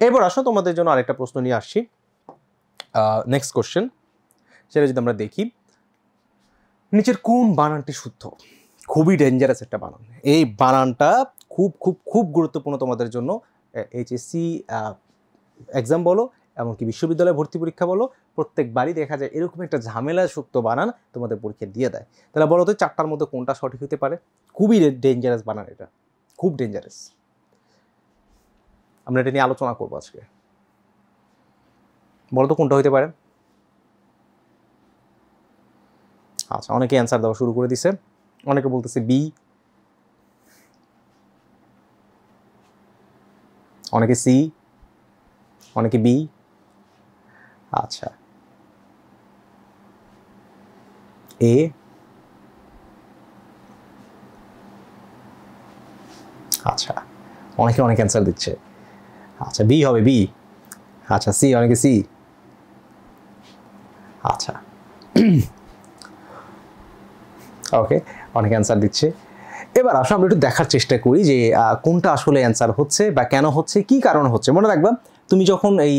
এরপর আসো তোমাদের জন্য আরেকটা প্রশ্ন নিয়ে আসছি, নেক্সট কোশ্চেন, সেটা যদি আমরা দেখি নিচের কোন বানানটি শুদ্ধ? খুবই ডেঞ্জারাস একটা বানান, এই বানানটা খুব খুব খুব গুরুত্বপূর্ণ তোমাদের জন্য। এইচএসসি এক্সাম বলো, এমনকি বিশ্ববিদ্যালয়ে ভর্তি পরীক্ষা বলো, প্রত্যেকবারই দেখা যায় এরকম একটা ঝামেলা সুক্ত বানান তোমাদের পরীক্ষা দিয়ে দেয়। তাহলে বলো তো 4টার মধ্যে কোনটা সঠিক হতে পারে? খুবই ডেঞ্জারাস বানান, এটা খুব ডেঞ্জারাস। আমরা এটা নিয়ে আলোচনা করবো আজকে। বলো তো কোনটা হইতে পারে? আচ্ছা, অনেকে অ্যান্সার দেওয়া শুরু করে দিছে। অনেকে বলতেছে বি, অনেকে সি, অনেকে বি। আচ্ছা, এ, আচ্ছা অনেকে অনেক অ্যান্সার দিচ্ছে। আচ্ছা, বি হবে, বি। আচ্ছা, সি, অনেকে সি। আচ্ছা ওকে, অনেক অ্যান্সার দিচ্ছে। এবার আসলে আমরা একটু দেখার চেষ্টা করি যে কোনটা আসলে অ্যান্সার হচ্ছে বা কেন হচ্ছে, কি কারণ হচ্ছে। মনে রাখবা, তুমি যখন এই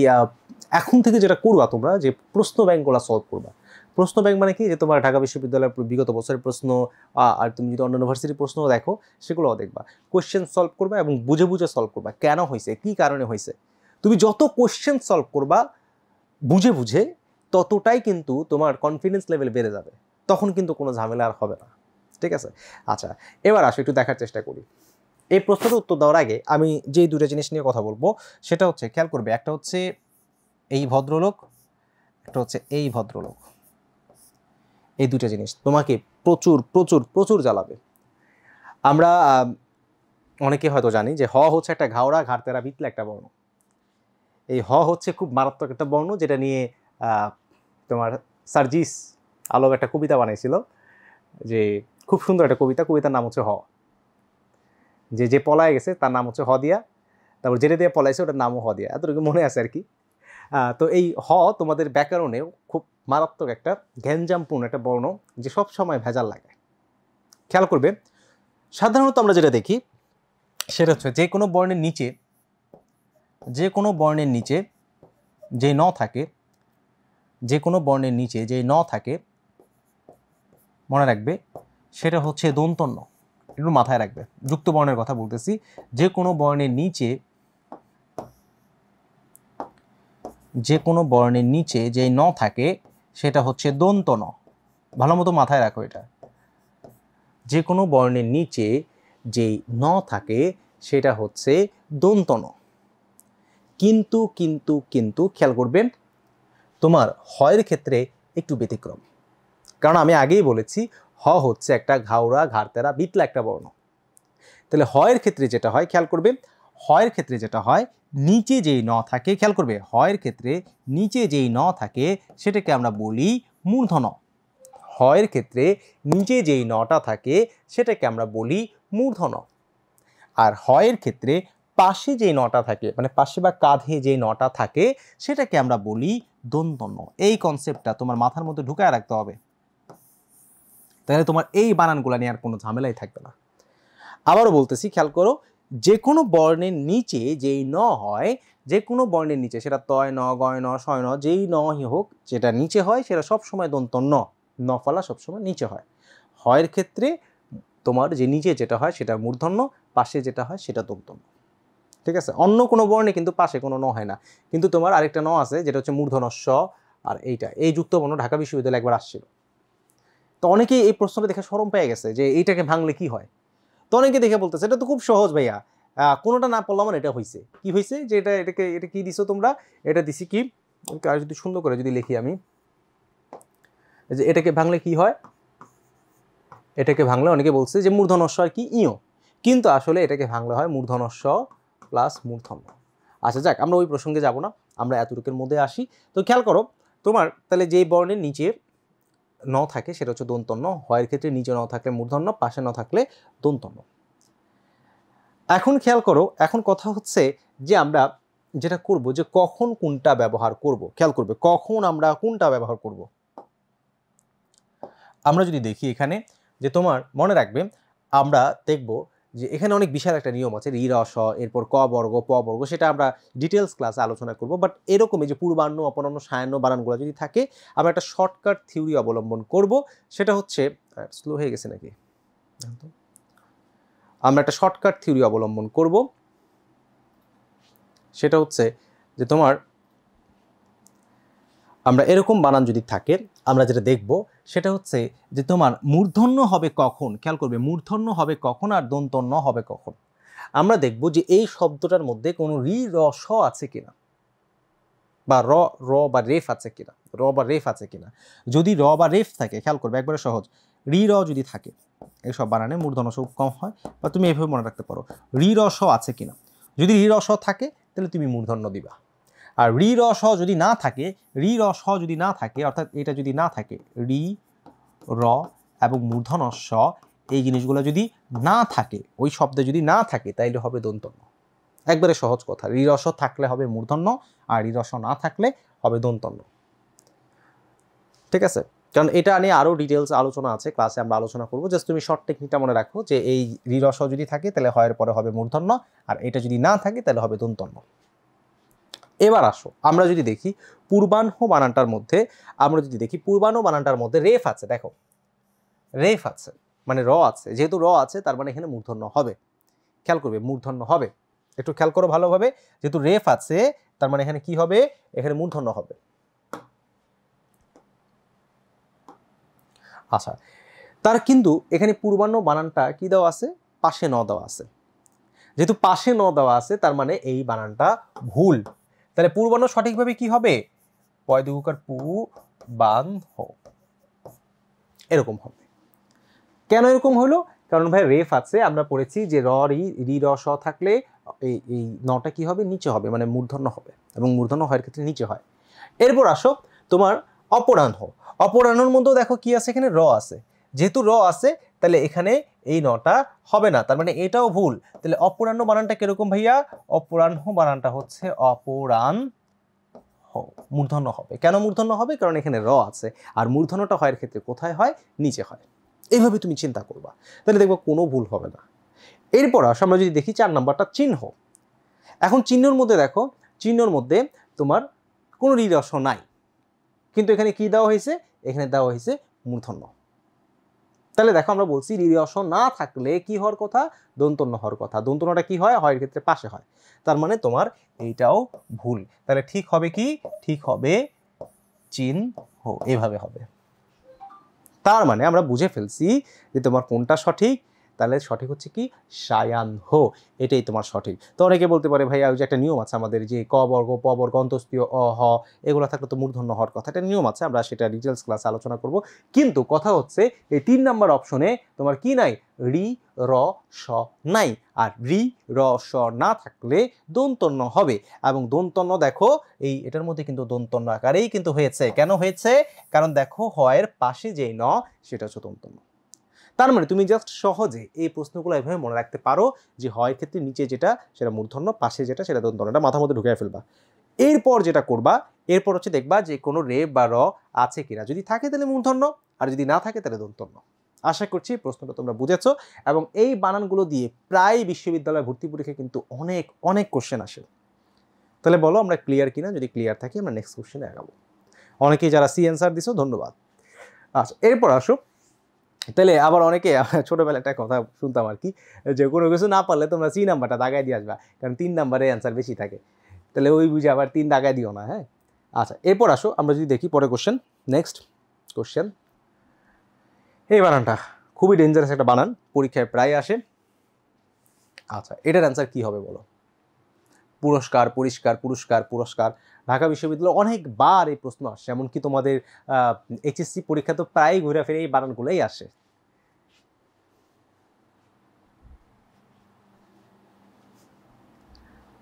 এখন থেকে যেটা করবা তোমরা, যে প্রশ্ন ব্যাংকগুলো সলভ করবা। প্রশ্ন ব্যাংক মানে কি, যে তোমার ঢাকা বিশ্ববিদ্যালয়ের বিগত বছরের প্রশ্ন, আর তুমি যদি অন্য ইউনিভার্সিটির প্রশ্ন দেখো সেগুলোও দেখবা। কোয়েশ্চেন সলভ করবা এবং বুঝে বুঝে সলভ করবা, কেন হয়েছে, কি কারণে হয়েছে। তুমি যত কোয়েশ্চেন সলভ করবা বুঝে বুঝে, ততটাই কিন্তু তোমার কনফিডেন্স লেভেল বেড়ে যাবে। তখন কিন্তু কোনো ঝামেলা আর হবে না। ঠিক আছে? আচ্ছা, এবার আসো একটু দেখার চেষ্টা করি। এই প্রশ্নটা উত্তর দেওয়ার আগে আমি যেই দুটো জিনিস নিয়ে কথা বলবো সেটা হচ্ছে, খেয়াল করবে, একটা হচ্ছে এই ভদ্রলোক, একটা হচ্ছে এই ভদ্রলোক। এই দুটো জিনিস তোমাকে প্রচুর প্রচুর প্রচুর জ্বালাবে। আমরা অনেকে হয়তো জানি যে হ হচ্ছে একটা ঘাওড়া ঘাড়তেরা বিতলা একটা বর্ণ। এই হ হচ্ছে খুব মারাত্মক একটা বর্ণ, যেটা নিয়ে তোমার সার্জিস আলম একটা কবিতা বানাইছিল, যে খুব সুন্দর একটা কবিতা। কবিতার নাম হচ্ছে হ। যে পলায় গেছে তার নাম হচ্ছে হ দিয়া, তারপর যেটা দিয়ে পলাইছে ওটার নামও হ দিয়া, এতটুকু মনে আছে আর কি। তো এই হ তোমাদের ব্যাকরণেও খুব মারাত্মক একটা ঘ্যানজামপূর্ণ একটা বর্ণ, যে সব সময় ভেজাল লাগে। খেয়াল করবে, সাধারণত আমরা যেটা দেখি সেটা হচ্ছে যে কোনো বর্ণের নিচে, যে কোনো বর্ণের নিচে যে ন থাকে, যে কোনো বর্ণের নিচে যে ন থাকে, মনে রাখবে সেটা হচ্ছে দন্তন্য। একটু মাথায় রাখবে, যুক্ত বর্ণের কথা বলতেছি। যে কোনো বর্ণের নিচে, যে কোনো বর্ণের নিচে যে ন থাকে সেটা হচ্ছে দন্ত ন। ভালো মতো মাথায় রাখো এটা। যে কোনো বর্ণের নিচে যে ন থাকে সেটা হচ্ছে দন্ত ন। কিন্তু কিন্তু কিন্তু খেয়াল করবেন, তোমার হয়ের ক্ষেত্রে একটু ব্যতিক্রম। কারণ আমি আগেই বলেছি, হ হচ্ছে একটা ঘাওড়া ঘাড়তেরা বিতলা একটা বর্ণ। তাহলে হয়ের ক্ষেত্রে যেটা হয়, খেয়াল করবে, হয়ের ক্ষেত্রে যেটা হয়, নিচে যেই ন থাকে, খেয়াল করবে, হয়ের ক্ষেত্রে নিচে যেই ন থাকে সেটাকে আমরা বলি মূর্ধন্য। হয়ের ক্ষেত্রে নিচে যেই নটা থাকে সেটাকে আমরা বলি মূর্ধন্য। আর হয়ের ক্ষেত্রে পাশে যেই নটা থাকে, মানে পাশে বা কাঁধে যেই নটা থাকে সেটাকে আমরা বলি দন্তন্য। এই কনসেপ্টটা তোমার মাথার মধ্যে ঢুকায় রাখতে হবে, তাহলে তোমার এই বানানগুলো নিয়ে আর কোনো ঝামেলাই থাকবে না। আবারও বলতেছি, খেয়াল করো, যে কোনো বর্ণের নিচে যেই ন হয়, যে কোনো বর্ণের নিচে, সেটা তয় ন, গয় ন, শয় ন, যেই নই হোক, যেটা নিচে হয় সেটা সবসময় দন্ত ন। ন ফলা সবসময় নিচে হয়। হয়ের ক্ষেত্রে তোমার যে নিচে যেটা হয় সেটা মূর্ধন্য, পাশে যেটা হয় সেটা দন্তন্য। ঠিক আছে? অন্য কোনো বর্ণে কিন্তু পাশে কোনো ন হয় না। কিন্তু তোমার আরেকটা ন আছে, যেটা হচ্ছে মূর্ধনস্ব। আর এইটা, এই যুক্ত বর্ণ ঢাকা বিশ্ববিদ্যালয়ে একবার আসছিল। তো অনেকেই এই প্রশ্নটা দেখে শরম পেয়ে গেছে যে এইটাকে ভাঙলে কি হয়। তো অনেকে দেখে বলতেছে এটা তো খুব সহজ ভাইয়া, কোনোটা না পড়লাম এটা হয়েছে। কি হয়েছে, যে এটা কি দিছো তোমরা? এটা দিছি কি, আর যদি সুন্দর করে যদি লিখি আমি, যে এটাকে ভাঙলে কি হয়, এটাকে ভাঙলে অনেকে বলছে যে মূর্ধনস্ব আর কি ইয়, কিন্তু আসলে এটাকে ভাঙলে হয় মূর্ধনস্ব প্লাস মূর্ধন্য। আচ্ছা যাক, আমরা ওই প্রসঙ্গে যাব না, আমরা এতটুকুর মধ্যে আসি। তো খেয়াল করো, তোমার তাহলে যেই বর্ণের নিচে ন থাকে সেটা হচ্ছে দন্তন্য। হয়ের ক্ষেত্রে নিচে ন থাকলে মূর্ধন্য, পাশে ন থাকলে দন্তন্য। এখন খেয়াল করো, এখন কথা হচ্ছে যে আমরা যেটা করব, যে কখন কোনটা ব্যবহার করব। খেয়াল করবে, কখন আমরা কোনটা ব্যবহার করব। আমরা যদি দেখি এখানে, যে তোমার মনে রাখবে, আমরা দেখব যে এখানে অনেক বিশাল একটা নিয়ম আছে, রি রস, এরপর ক বর্গ, প বর্গ, সেটা আমরা ডিটেলস ক্লাসে আলোচনা করব। বাট এরকমই যে পূর্বাহ্ন, অপরাহ্ন, সায়াহ্ন বানানগুলো যদি থাকে, আমরা একটা শর্টকাট থিওরি অবলম্বন করব। সেটা হচ্ছে, স্লো হয়ে গেছে নাকি, আমরা একটা শর্টকাট থিওরি অবলম্বন করব, সেটা হচ্ছে যে তোমার আমরা এরকম বানান যদি থাকে, আমরা যেটা দেখব সেটা হচ্ছে যে তোমার মূর্ধন্য হবে কখন, খেয়াল করবে মূর্ধন্য হবে কখন আর দন্তন্য হবে কখন। আমরা দেখব যে এই শব্দটার মধ্যে কোনো রি র স আছে কিনা, বা র র বা রেফ আছে কিনা, র বা রেফ আছে কিনা। যদি র বা রেফ থাকে, খেয়াল করবে একবারে সহজ, রি র যদি থাকে, এইসব বানানে মূর্ধন্য স কম হয়, বা তুমি এভাবে মনে রাখতে পারো রি র স আছে কিনা। যদি রি র স থাকে তাহলে তুমি মূর্ধন্য দিবা, আর রি র স যদি না থাকে, রি র স যদি না থাকে, অর্থাৎ এটা যদি না থাকে, রি র এবং মূর্ধন্য স এই জিনিসগুলো যদি না থাকে, ওই শব্দে যদি না থাকে, তাইলে হবে দন্তন্য। একবারে সহজ কথা, রি র স থাকলে হবে মূর্ধন্য, আর রি র স না থাকলে হবে দন্তন্য। ঠিক আছে, কারণ এটা নিয়ে আরও ডিটেলস আলোচনা আছে, ক্লাসে আমরা আলোচনা করবো। জাস্ট তুমি শর্ট টেকনিকটা মনে রাখো যে এই রি র স যদি থাকে তাহলে হয়ের পরে হবে মূর্ধন্য, আর এটা যদি না থাকে তাহলে হবে দন্তন্য। এবার আসো আমরা যদি দেখি পূর্বাহ্ন বানানটার মধ্যে, আমরা যদি দেখি পূর্বাহ্ন বানানটার মধ্যে রেফ আছে, দেখো রেফ আছে মানে র আছে, যেহেতু র আছে তার মানে এখানে মূর্ধন্য হবে। খেয়াল করবে মূর্ধন্য হবে, একটু খেয়াল করো ভালোভাবে, যেহেতু রেফ আছে তার মানে এখানে কি হবে, এখানে মূর্ধন্য হবে। আচ্ছা, তার কিন্তু এখানে পূর্বাহ্ন বানানটা কি দেওয়া আছে, পাশে ন দেওয়া আছে। যেহেতু পাশে ন দেওয়া আছে তার মানে এই বানানটা ভুল। তাহলে পূর্বাহ্ন সঠিকভাবে কি হবে, পয় দুগুকার পু বান হ, এরকম হবে। কেন এরকম হলো, কারণ ভাই রেফ আছে, আমরা পড়েছি যে র রি রি র স থাকলে এই নটা কি হবে, নিচে হবে, মানে মূর্ধন্য হবে, এবং মূর্ধন্য হওয়ার ক্ষেত্রে নিচে হয়। এরপর আসো তোমার অপরাহ্ন, অপরাহ্নর মধ্যেও দেখো কি আছে, এখানে র আছে, যেহেতু র আছে তাহলে এখানে এই নটা হবে না, তার মানে এটাও ভুল। তাহলে অপরাহ্ন বানানটা কিরকম ভাইয়া, অপরাহ্ন বানানটা হচ্ছে অপরাহ্ন, মূর্ধন্য হবে। কেন মূর্ধন্য হবে, কারণ এখানে র আছে, আর মূর্ধন্যটা হওয়ার ক্ষেত্রে কোথায় হয়, নিচে হয়। এইভাবে তুমি চিন্তা করবা, তাহলে দেখবো কোনো ভুল হবে না। এরপর আসো আমরা যদি দেখি 4 নাম্বারটা চিহ্ন। এখন চিহ্নর মধ্যে দেখো, চিহ্নর মধ্যে তোমার কোনো রি র স নাই, কিন্তু এখানে কি দেওয়া হয়েছে, এখানে দেওয়া হয়েছে মূর্ধন্য। তাহলে দেখো আমরা বলছি রি র স না থাকলে কি হওয়ার কথা, দন্তন্য হওয়ার কথা। দন্তন্যটা কি হয়, হয়ের ক্ষেত্রে পাশে হয়, তার মানে তোমার এইটাও ভুল। তাহলে ঠিক হবে কি, ঠিক হবে চিহ্ন, এভাবে হবে। তার মানে আমরা বুঝে ফেলছি যে তোমার কোনটা সঠিক, তাহলে সঠিক হচ্ছে কি সায়াহ্ন, এটাই তোমার সঠিক। তো অনেকে বলতে পারে ভাইয়া ওই যে একটা নিয়ম আছে আমাদের, যে ক বর্গ প বর্গ অন্তস্তীয় অ হ এগুলো থাকলে তো মূর্ধন্য হওয়ার কথা, একটা নিয়ম আছে, আমরা সেটা ডিটেলস ক্লাসে আলোচনা করব। কিন্তু কথা হচ্ছে এই 3 নাম্বার অপশনে তোমার কি নাই, রি র স নাই, আর রি র স না থাকলে দন্তন্য হবে। এবং দন্তন্য দেখো এই এটার মধ্যে কিন্তু দন্তন্য আকারেই কিন্তু হয়েছে। কেন হয়েছে, কারণ দেখো হয়ের পাশে যেই ন সেটা হচ্ছে দন্তন্য। তার মানে তুমি জাস্ট সহজে এই প্রশ্নগুলো এভাবে মনে রাখতে পারো যে হয়ের ক্ষেত্রে নিচে যেটা সেটা মূর্ধন্য, পাশে যেটা সেটা দন্তন্য, এটা মাথার মধ্যে ঢুকিয়ে ফেলবা। এরপর যেটা করবা, এরপর হচ্ছে দেখবা যে কোনো রে বা র আছে কিনা, যদি থাকে তাহলে মূর্ধন্য, আর যদি না থাকে তাহলে দন্তন্য। আশা করছি প্রশ্নটা তোমরা বুঝেছো, এবং এই বানানগুলো দিয়ে প্রায় বিশ্ববিদ্যালয় ভর্তি পরীক্ষায় কিন্তু অনেক অনেক কোশ্চেন আসে। তাহলে বলো আমরা ক্লিয়ার কিনা, যদি ক্লিয়ার থাকি আমরা নেক্সট কোশ্চেনে আগাবো। অনেকেই যারা সি অ্যান্সার দিছো ধন্যবাদ। আচ্ছা এরপর আসো, তাহলে আবার অনেকে ছোটোবেলা একটা কথা শুনতাম আর কি, যে কোনো কিছু না পারলে তোমরা সি নাম্বারটা দাগায় দিয়ে আসবা, কারণ 3 নাম্বারে অ্যান্সার বেশি থাকে। তাহলে ওই বুঝে আবার 3 দাগায় দিও না, হ্যাঁ। আচ্ছা এরপর আসো আমরা যদি দেখি পরে কোশ্চেন, নেক্সট কোশ্চেন, এই বানানটা খুবই ডেঞ্জারাস একটা বানান, পরীক্ষায় প্রায় আসে। আচ্ছা এটার অ্যান্সার কি হবে বলো, পুরস্কার, পরিষ্কার, পুরস্কার, পুরস্কার। ঢাকা বিশ্ববিদ্যালয়ে অনেকবার এই প্রশ্ন আসে, এমনকি তোমাদের এইচএসসি পরীক্ষা তো প্রায় ঘুরে ফিরে এই বানানগুলোই আসে।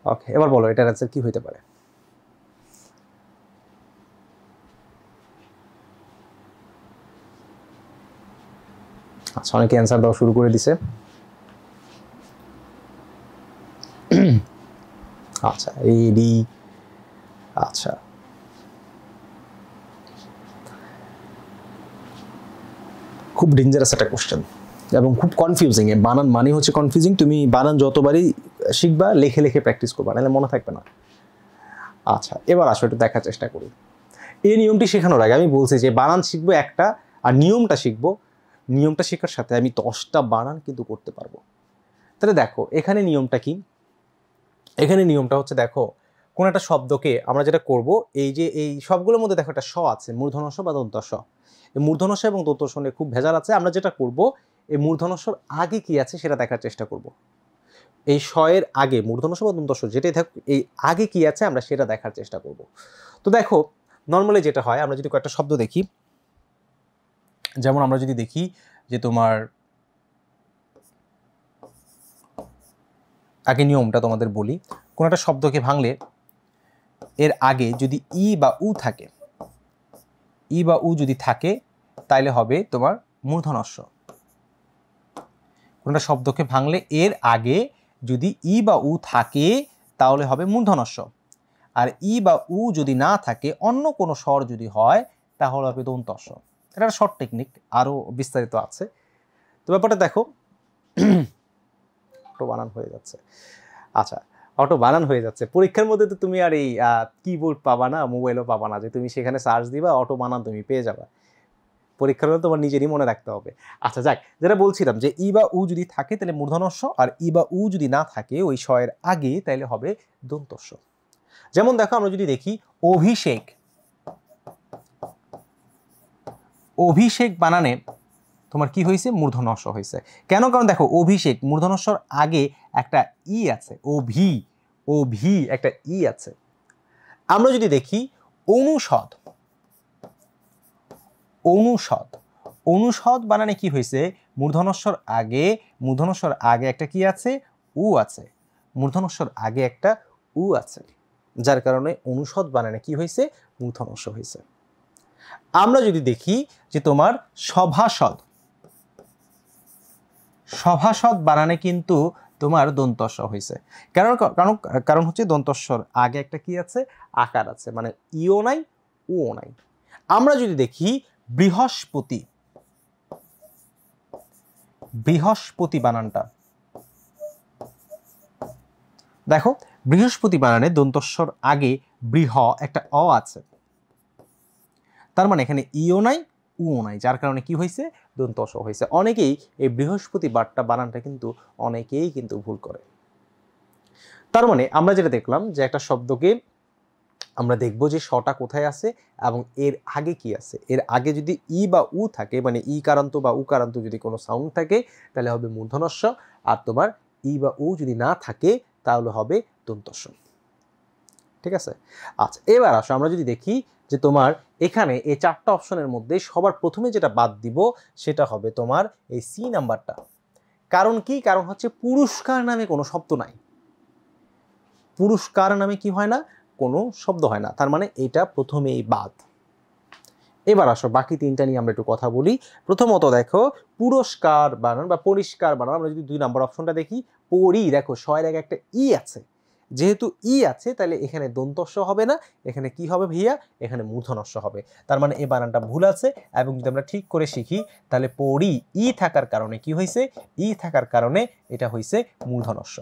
ওকে এবার বলো এটার অ্যান্সার কি হইতে পারে। আচ্ছা অনেকে অ্যান্সার দেওয়া শুরু করে দিছে। আচ্ছা এই ডি, আচ্ছা খুব ডেঞ্জারাস একটা কোশ্চেন এবং খুব কনফিউজিং। এ বানান মানে হচ্ছে কনফিউজিং, তুমি বানান যতবারই শিখবা লেখে লেখে প্র্যাকটিস করবা, নাহলে মনে থাকবে না। আচ্ছা এবার আসো একটু দেখার চেষ্টা করি। এই নিয়মটি শেখানোর আগে আমি বলছি যে বানান শিখবো একটা, আর নিয়মটা শিখবো, নিয়মটা শেখার সাথে আমি 10টা বানান কিন্তু করতে পারবো। তাহলে দেখো এখানে নিয়মটা কি, এখানে নিয়মটা হচ্ছে দেখো কোন একটা শব্দকে আমরা যেটা করব, এই যে এই সবগুলোর মধ্যে দেখো একটা স আছে, মূর্ধন্য স বা দন্ত স। এই মূর্ধন্য স এবং দন্ত স নিয়ে খুব ভেজাল আছে। আমরা যেটা করব, এই মূর্ধন্য সর আগে কি আছে সেটা দেখার চেষ্টা করব। এই স এর আগে মূর্ধন্য স বা দন্ত স যেটাই থাকুক, এই আগে কি আছে আমরা সেটা দেখার চেষ্টা করব। তো দেখো নর্মালি যেটা হয়, আমরা যদি কয়েকটা শব্দ দেখি, যেমন আমরা যদি দেখি যে তোমার আগে নিয়মটা তোমাদের বলি, কোন একটা শব্দকে ভাঙলে এর আগে যদি ই বা উ থাকে, ই বা উ যদি থাকে তাইলে হবে তোমার মূর্ধন্যস্ব। কোন একটা শব্দকে ভাঙলে এর আগে যদি ই বা উ থাকে তাহলে হবে মূর্ধন্যস্ব, আর ই বা উ যদি না থাকে অন্য কোনো স্বর যদি হয় তাহলে হবে দন্তস্ব। এটা একটা শর্ট টেকনিক, আরও বিস্তারিত আছে। তো ব্যাপারটা দেখো, অটো বানান হয়ে যাচ্ছে। আচ্ছা, অটো বানান হয়ে যাচ্ছে। পরীক্ষার মধ্যে তো তুমি আর এই কিবোর্ড পাবা না, মোবাইলও পাবা না যে তুমি সেখানে সার্চ দিবা অটো বানান তুমি পেয়ে যাবা। পরীক্ষার মধ্যে তোমার নিজেরই মনে রাখতে হবে। আচ্ছা যাক, যেটা বলছিলাম যে ই বা উ যদি থাকে তাহলে মূর্ধন্যস্ব, আর ই বা উ যদি না থাকে ওই স এর আগে তাহলে হবে দন্তস্ব। যেমন দেখো আমরা যদি দেখি অভিষেক, অভিষেক বানানে তোমার কি হয়েছে, মূর্ধন্যস্ব হয়েছে। কেন? কারণ দেখো অভিষেক মূর্ধন্যস্বর আগে একটা ই আছে, অভি একটা ই আছে। আমরা যদি দেখি অনুষদ, অনুষদ বানানে কি হয়েছে, মূর্ধন্যস্বর আগে একটা কি আছে, উ আছে, মূর্ধন্যস্বর আগে একটা উ আছে, যার কারণে অনুষদ বানানে কি হয়েছে, মূর্ধন্যস্ব হয়েছে। আমরা যদি দেখি যে তোমার সভাসদ বানানে কিন্তু তোমার দন্তস্ব হয়েছে। কারণ হচ্ছে দন্তস্বর আগে একটা কি আছে, আকার আছে, মানে ইও নাই উও নাই। আমরা যদি দেখি বৃহস্পতি বানানটা দেখো, বৃহস্পতি বানানে দন্তস্বর আগে বৃহ একটা অ আছে, তার মানে এখানে ইও নাই উও নাই, যার কারণে কি হয়েছে, দন্তস্ব হয়েছে। অনেকেই এই বৃহস্পতি বানানটা কিন্তু অনেকেই কিন্তু ভুল করে। তার মানে আমরা যেটা দেখলাম যে একটা শব্দকে আমরা দেখব যে শটা কোথায় আছে এবং এর আগে কি আছে। এর আগে যদি ই বা উ থাকে, মানে ই কারান্ত বা উ কারান্ত যদি কোনো সাউন্ড থাকে তাহলে হবে মূর্ধন্যস্ব, আর তোমার ই বা উ যদি না থাকে তাহলে হবে দন্তস্ব। ঠিক আছে? আচ্ছা, এবার আসো আমরা যদি দেখি যে তোমার এখানে এই চারটা অপশনের মধ্যে সবার প্রথমে যেটা বাদ দিব সেটা হবে তোমার এই সি নাম্বারটা। কারণ কি? কারণ হচ্ছে পুরস্কার নামে কোনো শব্দ নাই, পুরস্কার নামে কি হয় না, কোনো শব্দ হয় না, তার মানে এটা প্রথমেই বাদ। এবার আসো বাকি তিনটা নিয়ে আমরা একটু কথা বলি। প্রথমত দেখো পুরস্কার বানান বা পরিষ্কার বানান, আমরা যদি 2 নম্বর অপশনটা দেখি, দেখো শয়ের আগে একটা ই আছে, যেহেতু ই আছে তাহলে এখানে দন্তস্ব হবে না, এখানে কি হবে ভাইয়া, এখানে মূর্ধন্যস্ব হবে। তার মানে এই বানানটা ভুল আছে, এবং যদি আমরা ঠিক করে শিখি তাহলে ই থাকার কারণে কি হয়েছে, ই থাকার কারণে এটা হয়েছে মূর্ধন্যস্ব।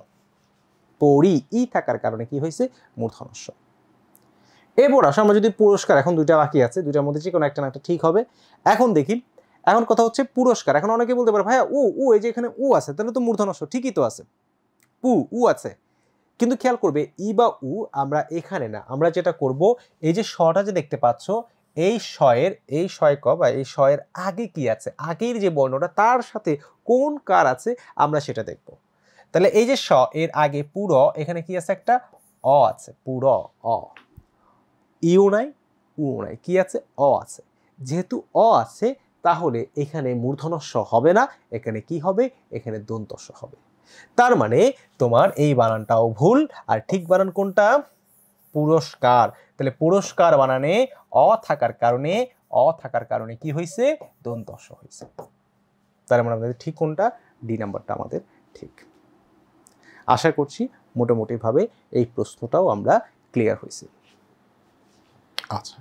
ই থাকার কারণে কি হয়েছে, মূর্ধন্যস্ব। এরপর আসো আমরা যদি পুরস্কার, এখন দুইটা বাকি আছে, দুইটার মধ্যে যে কোনো একটা না একটা ঠিক হবে। এখন দেখি, এখন কথা হচ্ছে পুরস্কার। এখন অনেকে বলতে পারে ভাইয়া এই যে এখানে উ আছে তাহলে তো মূর্ধন্যস্ব, ঠিকই তো আছে, উ আছে, কিন্তু খেয়াল করবে ই বা উ আমরা এখানে না, আমরা যেটা করব এই যে শটা যে দেখতে পাচ্ছ, এই শয় ক বা এই শয়ের আগে কি আছে, আগের যে বর্ণটা তার সাথে কোন কার আছে আমরা সেটা দেখব। তাহলে এই যে স এর আগে পুর, এখানে কি আছে, একটা অ আছে, পুর অ, ইও নাই উও নাই, কি আছে, অ আছে। যেহেতু অ আছে তাহলে এখানে মূর্ধন্যস্ব হবে না, এখানে কি হবে, এখানে দন্তস্ব হবে। তার মানে তোমার এই বানানটাও ভুল, আর ঠিক বানান কোনটা, পুরস্কার। তাহলে পুরস্কার বানানে অ থাকার কারণে কি হয়েছে, দন্তস্ব হয়েছে। তার মানে আমাদের ঠিক কোনটা, ডি নাম্বারটা আমাদের ঠিক। আশা করছি মোটামুটিভাবে এই প্রশ্নটাও আমরা ক্লিয়ার হয়েছি। আচ্ছা,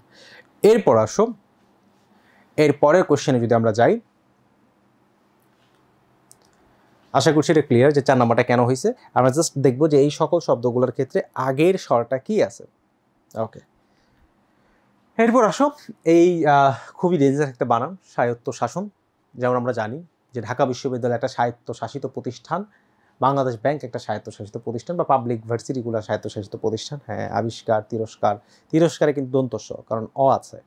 এরপর আসো এর পরের কোশ্চেনে যদি আমরা যাই, আশা করছি এটা ক্লিয়ার যে 4 নাম্বারটা কেন হয়েছে। আমরা জাস্ট দেখবো যে এই সকল শব্দগুলোর ক্ষেত্রে আগের স্বরটা কি আছে। ওকে, এরপর আসো এই খুবই ডেঞ্জারাস একটা বানান, স্বায়ত্তশাসন। যেমন আমরা জানি যে ঢাকা বিশ্ববিদ্যালয় একটা স্বায়ত্তশাসিত প্রতিষ্ঠান, বাংলাদেশ ব্যাংক একটা স্বায়ত্তশাসিত প্রতিষ্ঠান বা পাবলিক ভার্সিটিগুলো স্বায়ত্তশাসিত প্রতিষ্ঠান। হ্যাঁ, আবিষ্কার, তিরস্কার, তিরস্কারে কিন্তু দন্তস্ব, কারণ অ আছে।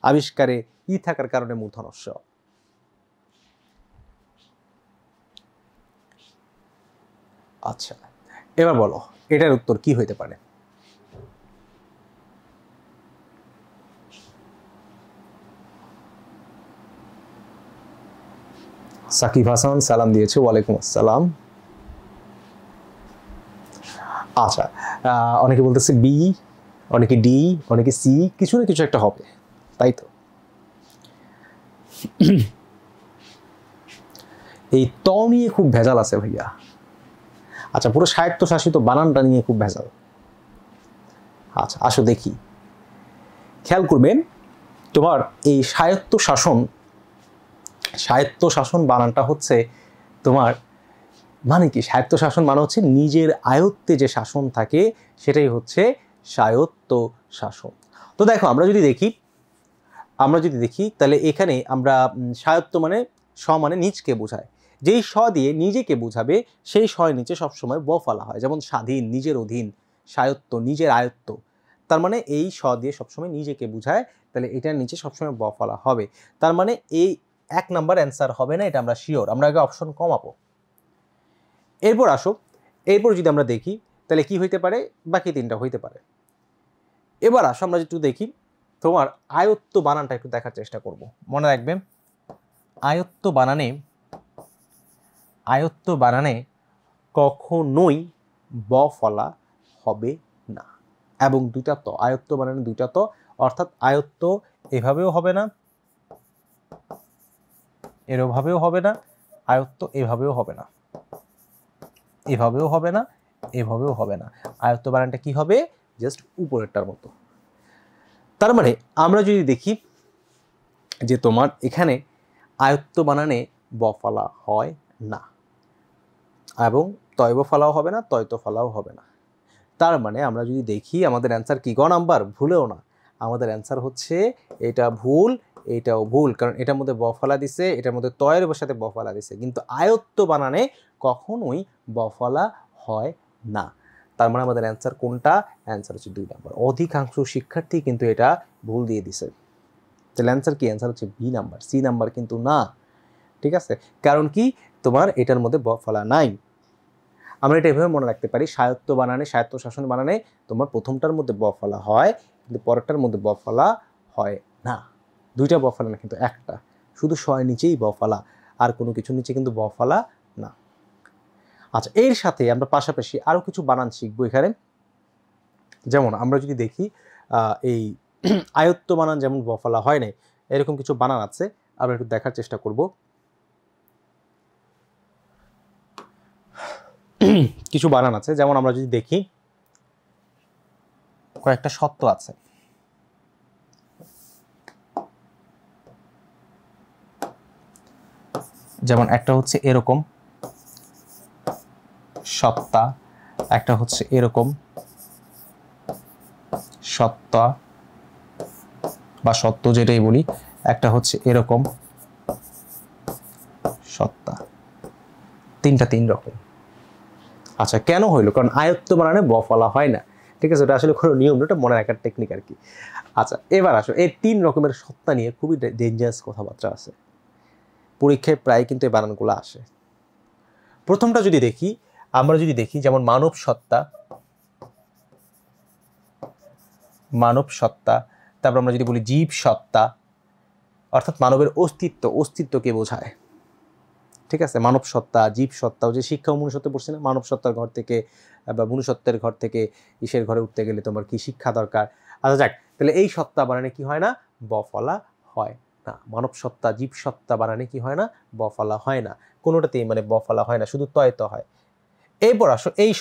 আবিষ্কারে ই থাকার কারণে মূর্ধনস্য। আচ্ছা, এবার বলো এটার উত্তর কি হইতে পারে? সাকিব হাসান সালাম দিয়েছে, ওয়ালাইকুম আসসালাম। আচ্ছা, অনেকে বলতেছে বি, অনেকে ডি, অনেকে সি, কিছু না কিছু একটা হবে, তাই তো? এই ত নিয়ে খুব ভেজাল আছে ভাইয়া। আচ্ছা, পুরো স্বায়ত্তশাসিত বানানটা নিয়ে খুব ভেজাল। আচ্ছা, আসো দেখি, খেয়াল করবেন তোমার এই স্বায়ত্তশাসন বানানটা হচ্ছে তোমার মানে কি? স্বায়ত্তশাসন মানে হচ্ছে নিজের আয়ত্তে যে শাসন থাকে সেটাই হচ্ছে স্বায়ত্তশাসন। তো দেখো, আমরা যদি দেখি তাহলে এখানে আমরা স্বায়ত্ত মানে স মানে নিজকে বোঝায়। যেই স দিয়ে নিজেকে বোঝাবে সেই শয়ের নিচে সবসময় ব ফলা হয়। যেমন স্বাধীন, নিজের অধীন, স্বায়ত্ত, নিজের আয়ত্ত। তার মানে এই স দিয়ে সবসময় নিজেকে বোঝায়, তাহলে এটার নিচে সবসময় ব ফলা হবে। তার মানে এই 1 নাম্বার অ্যান্সার হবে না, এটা আমরা শিওর। আমরা আগে অপশন কমাবো। এরপর আসো, এরপর যদি আমরা দেখি তাহলে কি হইতে পারে? বাকি 3টা হইতে পারে। এবার আসো আমরা একটু দেখি তোমার আয়ত্ত বানানটা একটু দেখার চেষ্টা করব। মনে রাখবেন, আয়ত্ত বানানে কখনোই ব ফলা হবে না, এবং 2টা ত। আয়ত্ত বানানে 2টা ত, অর্থাৎ আয়ত্ত এভাবেও হবে না, এভাবেও হবে না, আয়ত্ত এভাবেও হবে না, এভাবেও হবে না, এভাবেও হবে না। আয়ত্ত বানানটা কি হবে? জাস্ট উপরেরটার মতো। তার মানে আমরা যদি দেখি যে তোমার এখানে আয়ত্ত বানানে ব ফলা হয় না, এবং তয়ব ফলাও হবে না, তয়ত ফলাও হবে না। তার মানে আমরা যদি দেখি আমাদের অ্যান্সার কি? গ নাম্বার, ভুলেও না। আমাদের অ্যান্সার হচ্ছে এটা ভুল, এটাও ভুল, কারণ এটার মধ্যে ব ফলা দিছে, এটার মধ্যে তয়ের সাথে ব ফলা দিছে, কিন্তু আয়ত্ত বানানে কখনোই ব ফলা হয় না। তার মানে আমাদের অ্যান্সার কোনটা? অ্যান্সার হচ্ছে 2 নাম্বার। অধিকাংশ শিক্ষার্থী কিন্তু এটা ভুল দিয়ে দিছে। তাহলে অ্যান্সার কি? অ্যান্সার হচ্ছে বি নাম্বার, সি নাম্বার কিন্তু না। ঠিক আছে, কারণ কি? তোমার এটার মধ্যে ব ফলা নাই। আমরা এটা এভাবে মনে রাখতে পারি, স্বায়ত্ত বানানে, স্বায়ত্তশাসন বানানে তোমার প্রথমটার মধ্যে ব ফলা হয়, কিন্তু পরেরটার মধ্যে ব ফলা হয় না। 2টা ব ফলা না, কিন্তু একটা, শুধু শয়ের নিচেই ব ফলা, আর কোনো কিছুর নিচে কিন্তু ব ফলা না। আচ্ছা, এর সাথে আমরা পাশাপাশি আরও কিছু বানান শিখবো এখানে। যেমন আমরা যদি দেখি এই আয়ত্ত বানান যেমন ব ফলা হয় না, এরকম কিছু বানান আছে, আমরা একটু দেখার চেষ্টা করব। কিছু বানান আছে, যেমন আমরা যদি দেখি কয়েকটা সত্য আছে। যেমন একটা হচ্ছে এরকম সত্তা, একটা হচ্ছে এরকম সত্তা বা সত্য যেটাই বলি, একটা হচ্ছে এরকম সত্তা। 3টা 3 রকম। আচ্ছা, কেন হইলো? কারণ আয়ত্ত বানানে ব ফলা হয় না। ঠিক আছে, ওটা আসলে কোনো নিয়ম না, ওটা মনে রাখার টেকনিক আর কি। আচ্ছা, এবার আসো, এই 3 রকমের সত্তা নিয়ে খুবই ডেঞ্জারাস কথাবার্তা আছে, পরীক্ষায় প্রায় কিন্তু এই বানানগুলো আসে। প্রথমটা যদি দেখি, আমরা যদি দেখি যেমন মানব সত্তা, তারপর আমরা যদি বলি জীব সত্তা, অর্থাৎ মানবের অস্তিত্বকে বোঝায়। ঠিক আছে, মানব সত্তা, জীব সত্তা, যে শিক্ষা ও মনুষ্যত্ব পড়ছি না, মানব সত্তার ঘর থেকে বা মনুষ্যত্বের ঘর থেকে ঈশের ঘরে উঠতে গেলে তোমার কি শিক্ষা দরকার। আচ্ছা যাক, তাহলে এই সত্তা বানানে কি হয় না? ব ফলা হয় না। মানব সত্তা, জীব সত্তা বানানে কি হয় না? ব ফলা হয় না। কোনোটাতেই মানে ব ফলা হয় না, শুধু তয় তো হয়। এরপর আসো এই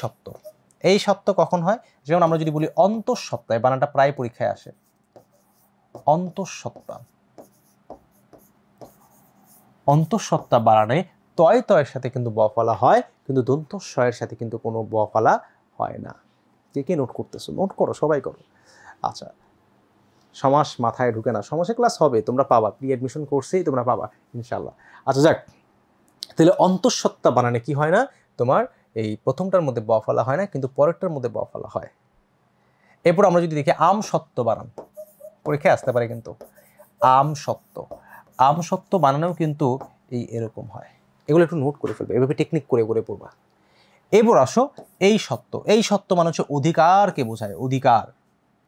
সত্য কখন হয়? যেমন আমরা যদি বলি অন্তঃসত্ত্বা, এই বানানটা প্রায় পরীক্ষায় আসে। অন্তঃসত্ত্বা বানানে তয়ের সাথে কিন্তু ব ফলা হয়, কিন্তু দন্তস্বয়ের সাথে কিন্তু কোনো ব ফলা হয় না। কে নোট করতেছো? নোট করো, সবাই করো। আচ্ছা, সমাস মাথায় ঢুকে না, সমাসে ক্লাস হবে, তোমরা পাবা, প্রি অ্যাডমিশন কোর্সেই তোমরা পাবা ইনশাল্লাহ। আচ্ছা যাক, তাহলে অন্তঃসত্ত্বা বানানে কি হয় না? তোমার এই প্রথমটার মধ্যে ব ফলা হয় না, কিন্তু পরেরটার মধ্যে ব ফলা হয়। এরপর আমরা যদি দেখি আম সত্য বানান, পরীক্ষায় আসতে পারে কিন্তু আম সত্য বানানোও কিন্তু এরকম হয়। এগুলো একটু নোট করে ফেলবে, এভাবে টেকনিক করে করে পড়বা। এরপর আসো এই সত্য মানে হচ্ছে অধিকারকে বোঝায়, অধিকার,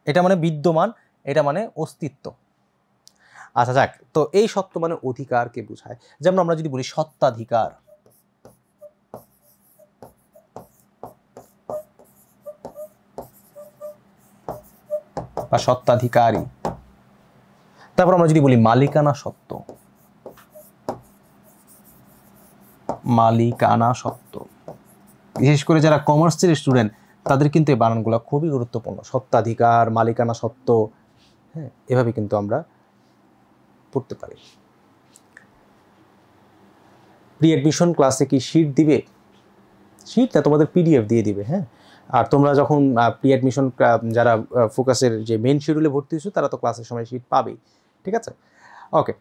এটা মানে বিদ্যমান, এটা মানে অস্তিত্ব। আচ্ছা যাক, তো এই সত্য মানে অধিকারকে বোঝায়। যেমন আমরা যদি বলি সত্ত্বাধিকার বা সত্ত্বাধিকারী। তারপর আমরা যদি বলি মালিকানা সত্ত্ব, বিশেষ করে যারা কমার্সের স্টুডেন্ট তাদের কিন্তু এই বানানগুলো খুবই গুরুত্বপূর্ণ। সত্ত্বাধিকার, মালিকানা সত্ত্ব, হ্যাঁ, এভাবে কিন্তু আমরা পড়তে পারি। প্রি অ্যাডমিশন ক্লাসে কি শিট দিবে? শিট না, তোমাদের পিডিএফ দিয়ে দিবে। হ্যাঁ, আর তোমরা যখন প্রি অ্যাডমিশন যারা ফোকাসের যে মেন শিডিউলে ভর্তি হয়েছো তারা তো ক্লাসের সময় শিট পাবেই, ঠিক আছে? ওকে,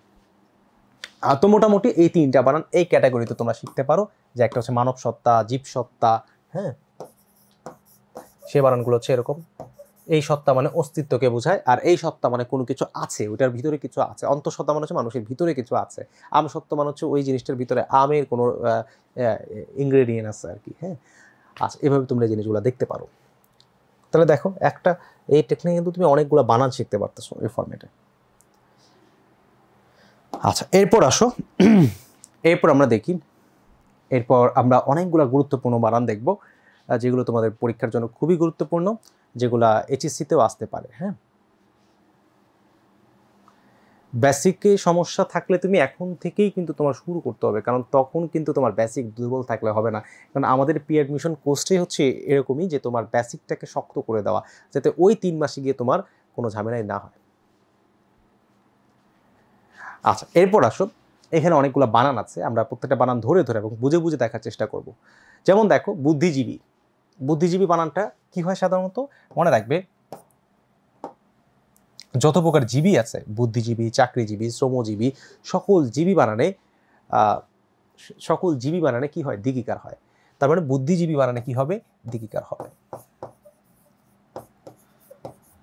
তো মোটামুটি এই তিনটা বানান এই ক্যাটাগরিতে তোমরা শিখতে পারো, যে একটা হচ্ছে মানব সত্তা, জীব সত্তা, হ্যাঁ, সে বানানগুলো হচ্ছে এরকম। এই সত্তা মানে অস্তিত্বকে বোঝায়, আর এই সত্তা মানে কোনো কিছু আছে, ওইটার ভিতরে কিছু আছে। অন্তঃসত্তা মানে হচ্ছে মানুষের ভিতরে কিছু আছে। আম সত্য মানে হচ্ছে ওই জিনিসটার ভিতরে আমের কোনো ইনগ্রেডিয়েন্ট আছে আর কি। হ্যাঁ, আচ্ছা, এভাবে তোমরা জিনিসগুলো দেখতে পারো। তাহলে দেখো, একটা এই টেকনিকে কিন্তু তুমি অনেকগুলো বানান শিখতে পারতেছো এই ফরম্যাটে। আচ্ছা, এরপর আসো, এরপর আমরা দেখি, এরপর আমরা অনেকগুলো গুরুত্বপূর্ণ বানান দেখব, যেগুলো তোমাদের পরীক্ষার জন্য খুবই গুরুত্বপূর্ণ, যেগুলা এইচএসসিতেও আসতে পারে। হ্যাঁ, বেসিকে সমস্যা থাকলে তুমি এখন থেকেই কিন্তু তোমার শুরু করতে হবে, কারণ তখন কিন্তু তোমার বেসিক দুর্বল থাকলে হবে না। কারণ আমাদের প্রি অ্যাডমিশন কোর্সটাই হচ্ছে এরকমই, যে তোমার বেসিকটাকে শক্ত করে দেওয়া, যাতে ওই 3 মাসে গিয়ে তোমার কোনো ঝামেলাই না হয়। আচ্ছা, এরপর আসো, এখানে অনেকগুলো বানান আছে, আমরা প্রত্যেকটা বানান ধরে ধরে এবং বুঝে বুঝে দেখার চেষ্টা করব। যেমন দেখো, বুদ্ধিজীবী বানানটা কি হয় সাধারণত? মনে রাখবে, যত প্রকার জীবী আছে, বুদ্ধিজীবী, চাকরিজীবী, শ্রমজীবী, সকল জীবী বানানে কি হয়? দিগিকার হয়। তার মানে বুদ্ধিজীবী বানানে কি হবে? দিগিকার হবে।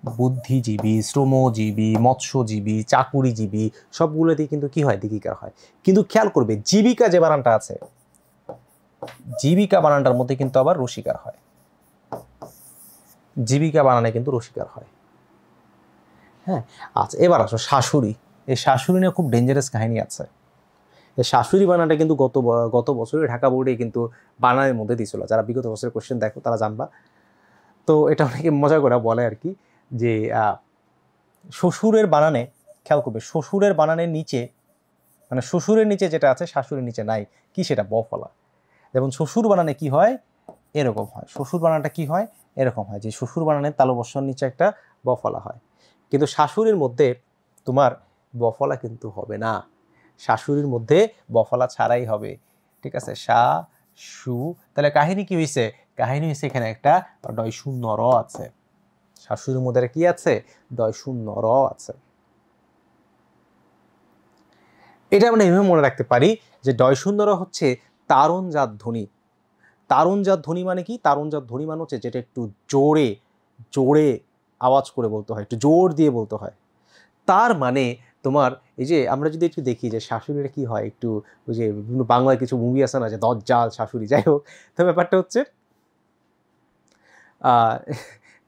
বুদ্ধিজীবী, শ্রমজীবী, মৎস্যজীবী, চাকুরিজীবী সবগুলোতেই কিন্তু কি হয়? দিগিকার হয়। কিন্তু খেয়াল করবে, জীবিকা যে বানানটা আছে, জীবিকা বানানটার মধ্যে কিন্তু আবার রসিকার হয়। জীবিকা বানানে কিন্তু রসিকার হয়। হ্যাঁ, আচ্ছা, এবার আসো শাশুড়ি। এই শাশুড়ি নিয়ে খুব ডেঞ্জারাস কাহিনী আছে। এই শাশুড়ি বানানটা কিন্তু গত বছরে ঢাকা বোর্ডে কিন্তু বানানের মধ্যে দিয়েছিল। যারা বিগত বছরের কোশ্চেন দেখো তারা জানবা। তো এটা অনেকে মজা করে বলে আর কি, যে শ্বশুরের বানানে, খেয়াল করবে, শ্বশুরের বানানের নিচে, মানে শ্বশুরের নিচে যেটা আছে শাশুড়ির নিচে নাই, কি সেটা? ব ফলা। যেমন শ্বশুর বানানে কি হয়? এরকম হয়। শ্বশুর বানানটা কি হয়? এরকম হয়, যে শ্বশুর বানানের তালবস্যর নিচে একটা ব ফলা হয়। কিন্তু শাশুড়ির মধ্যে তোমার বফলা কিন্তু হবে না, শাশুড়ির মধ্যে বফলা ছাড়াই হবে, ঠিক আছে? শা সু, তাহলে কাহিনী কি হয়েছে? কাহিনী হয়েছে এখানে একটা ডয় শূন্য র আছে। শাশুড়ির মধ্যে কি আছে? ডয় শূন্য র আছে। এটা আমরা এভাবে মনে রাখতে পারি যে ডয় শূন্য র হচ্ছে তারণজাত ধ্বনি। তারণজাত ধ্বনি মানে কি? তারণজাত ধ্বনি মানে হচ্ছে যেটা একটু জোরে জোরে আওয়াজ করে বলতে হয়, একটু জোর দিয়ে বলতে হয়। তার মানে তোমার এই যে আমরা যদি একটু দেখি যে শাশুড়িরা কি হয়, একটু ওই যে বিভিন্ন বাংলায় কিছু মুভি আছে না, যে দজ্জাল শাশুড়ি, যাই হোক, তো ব্যাপারটা হচ্ছে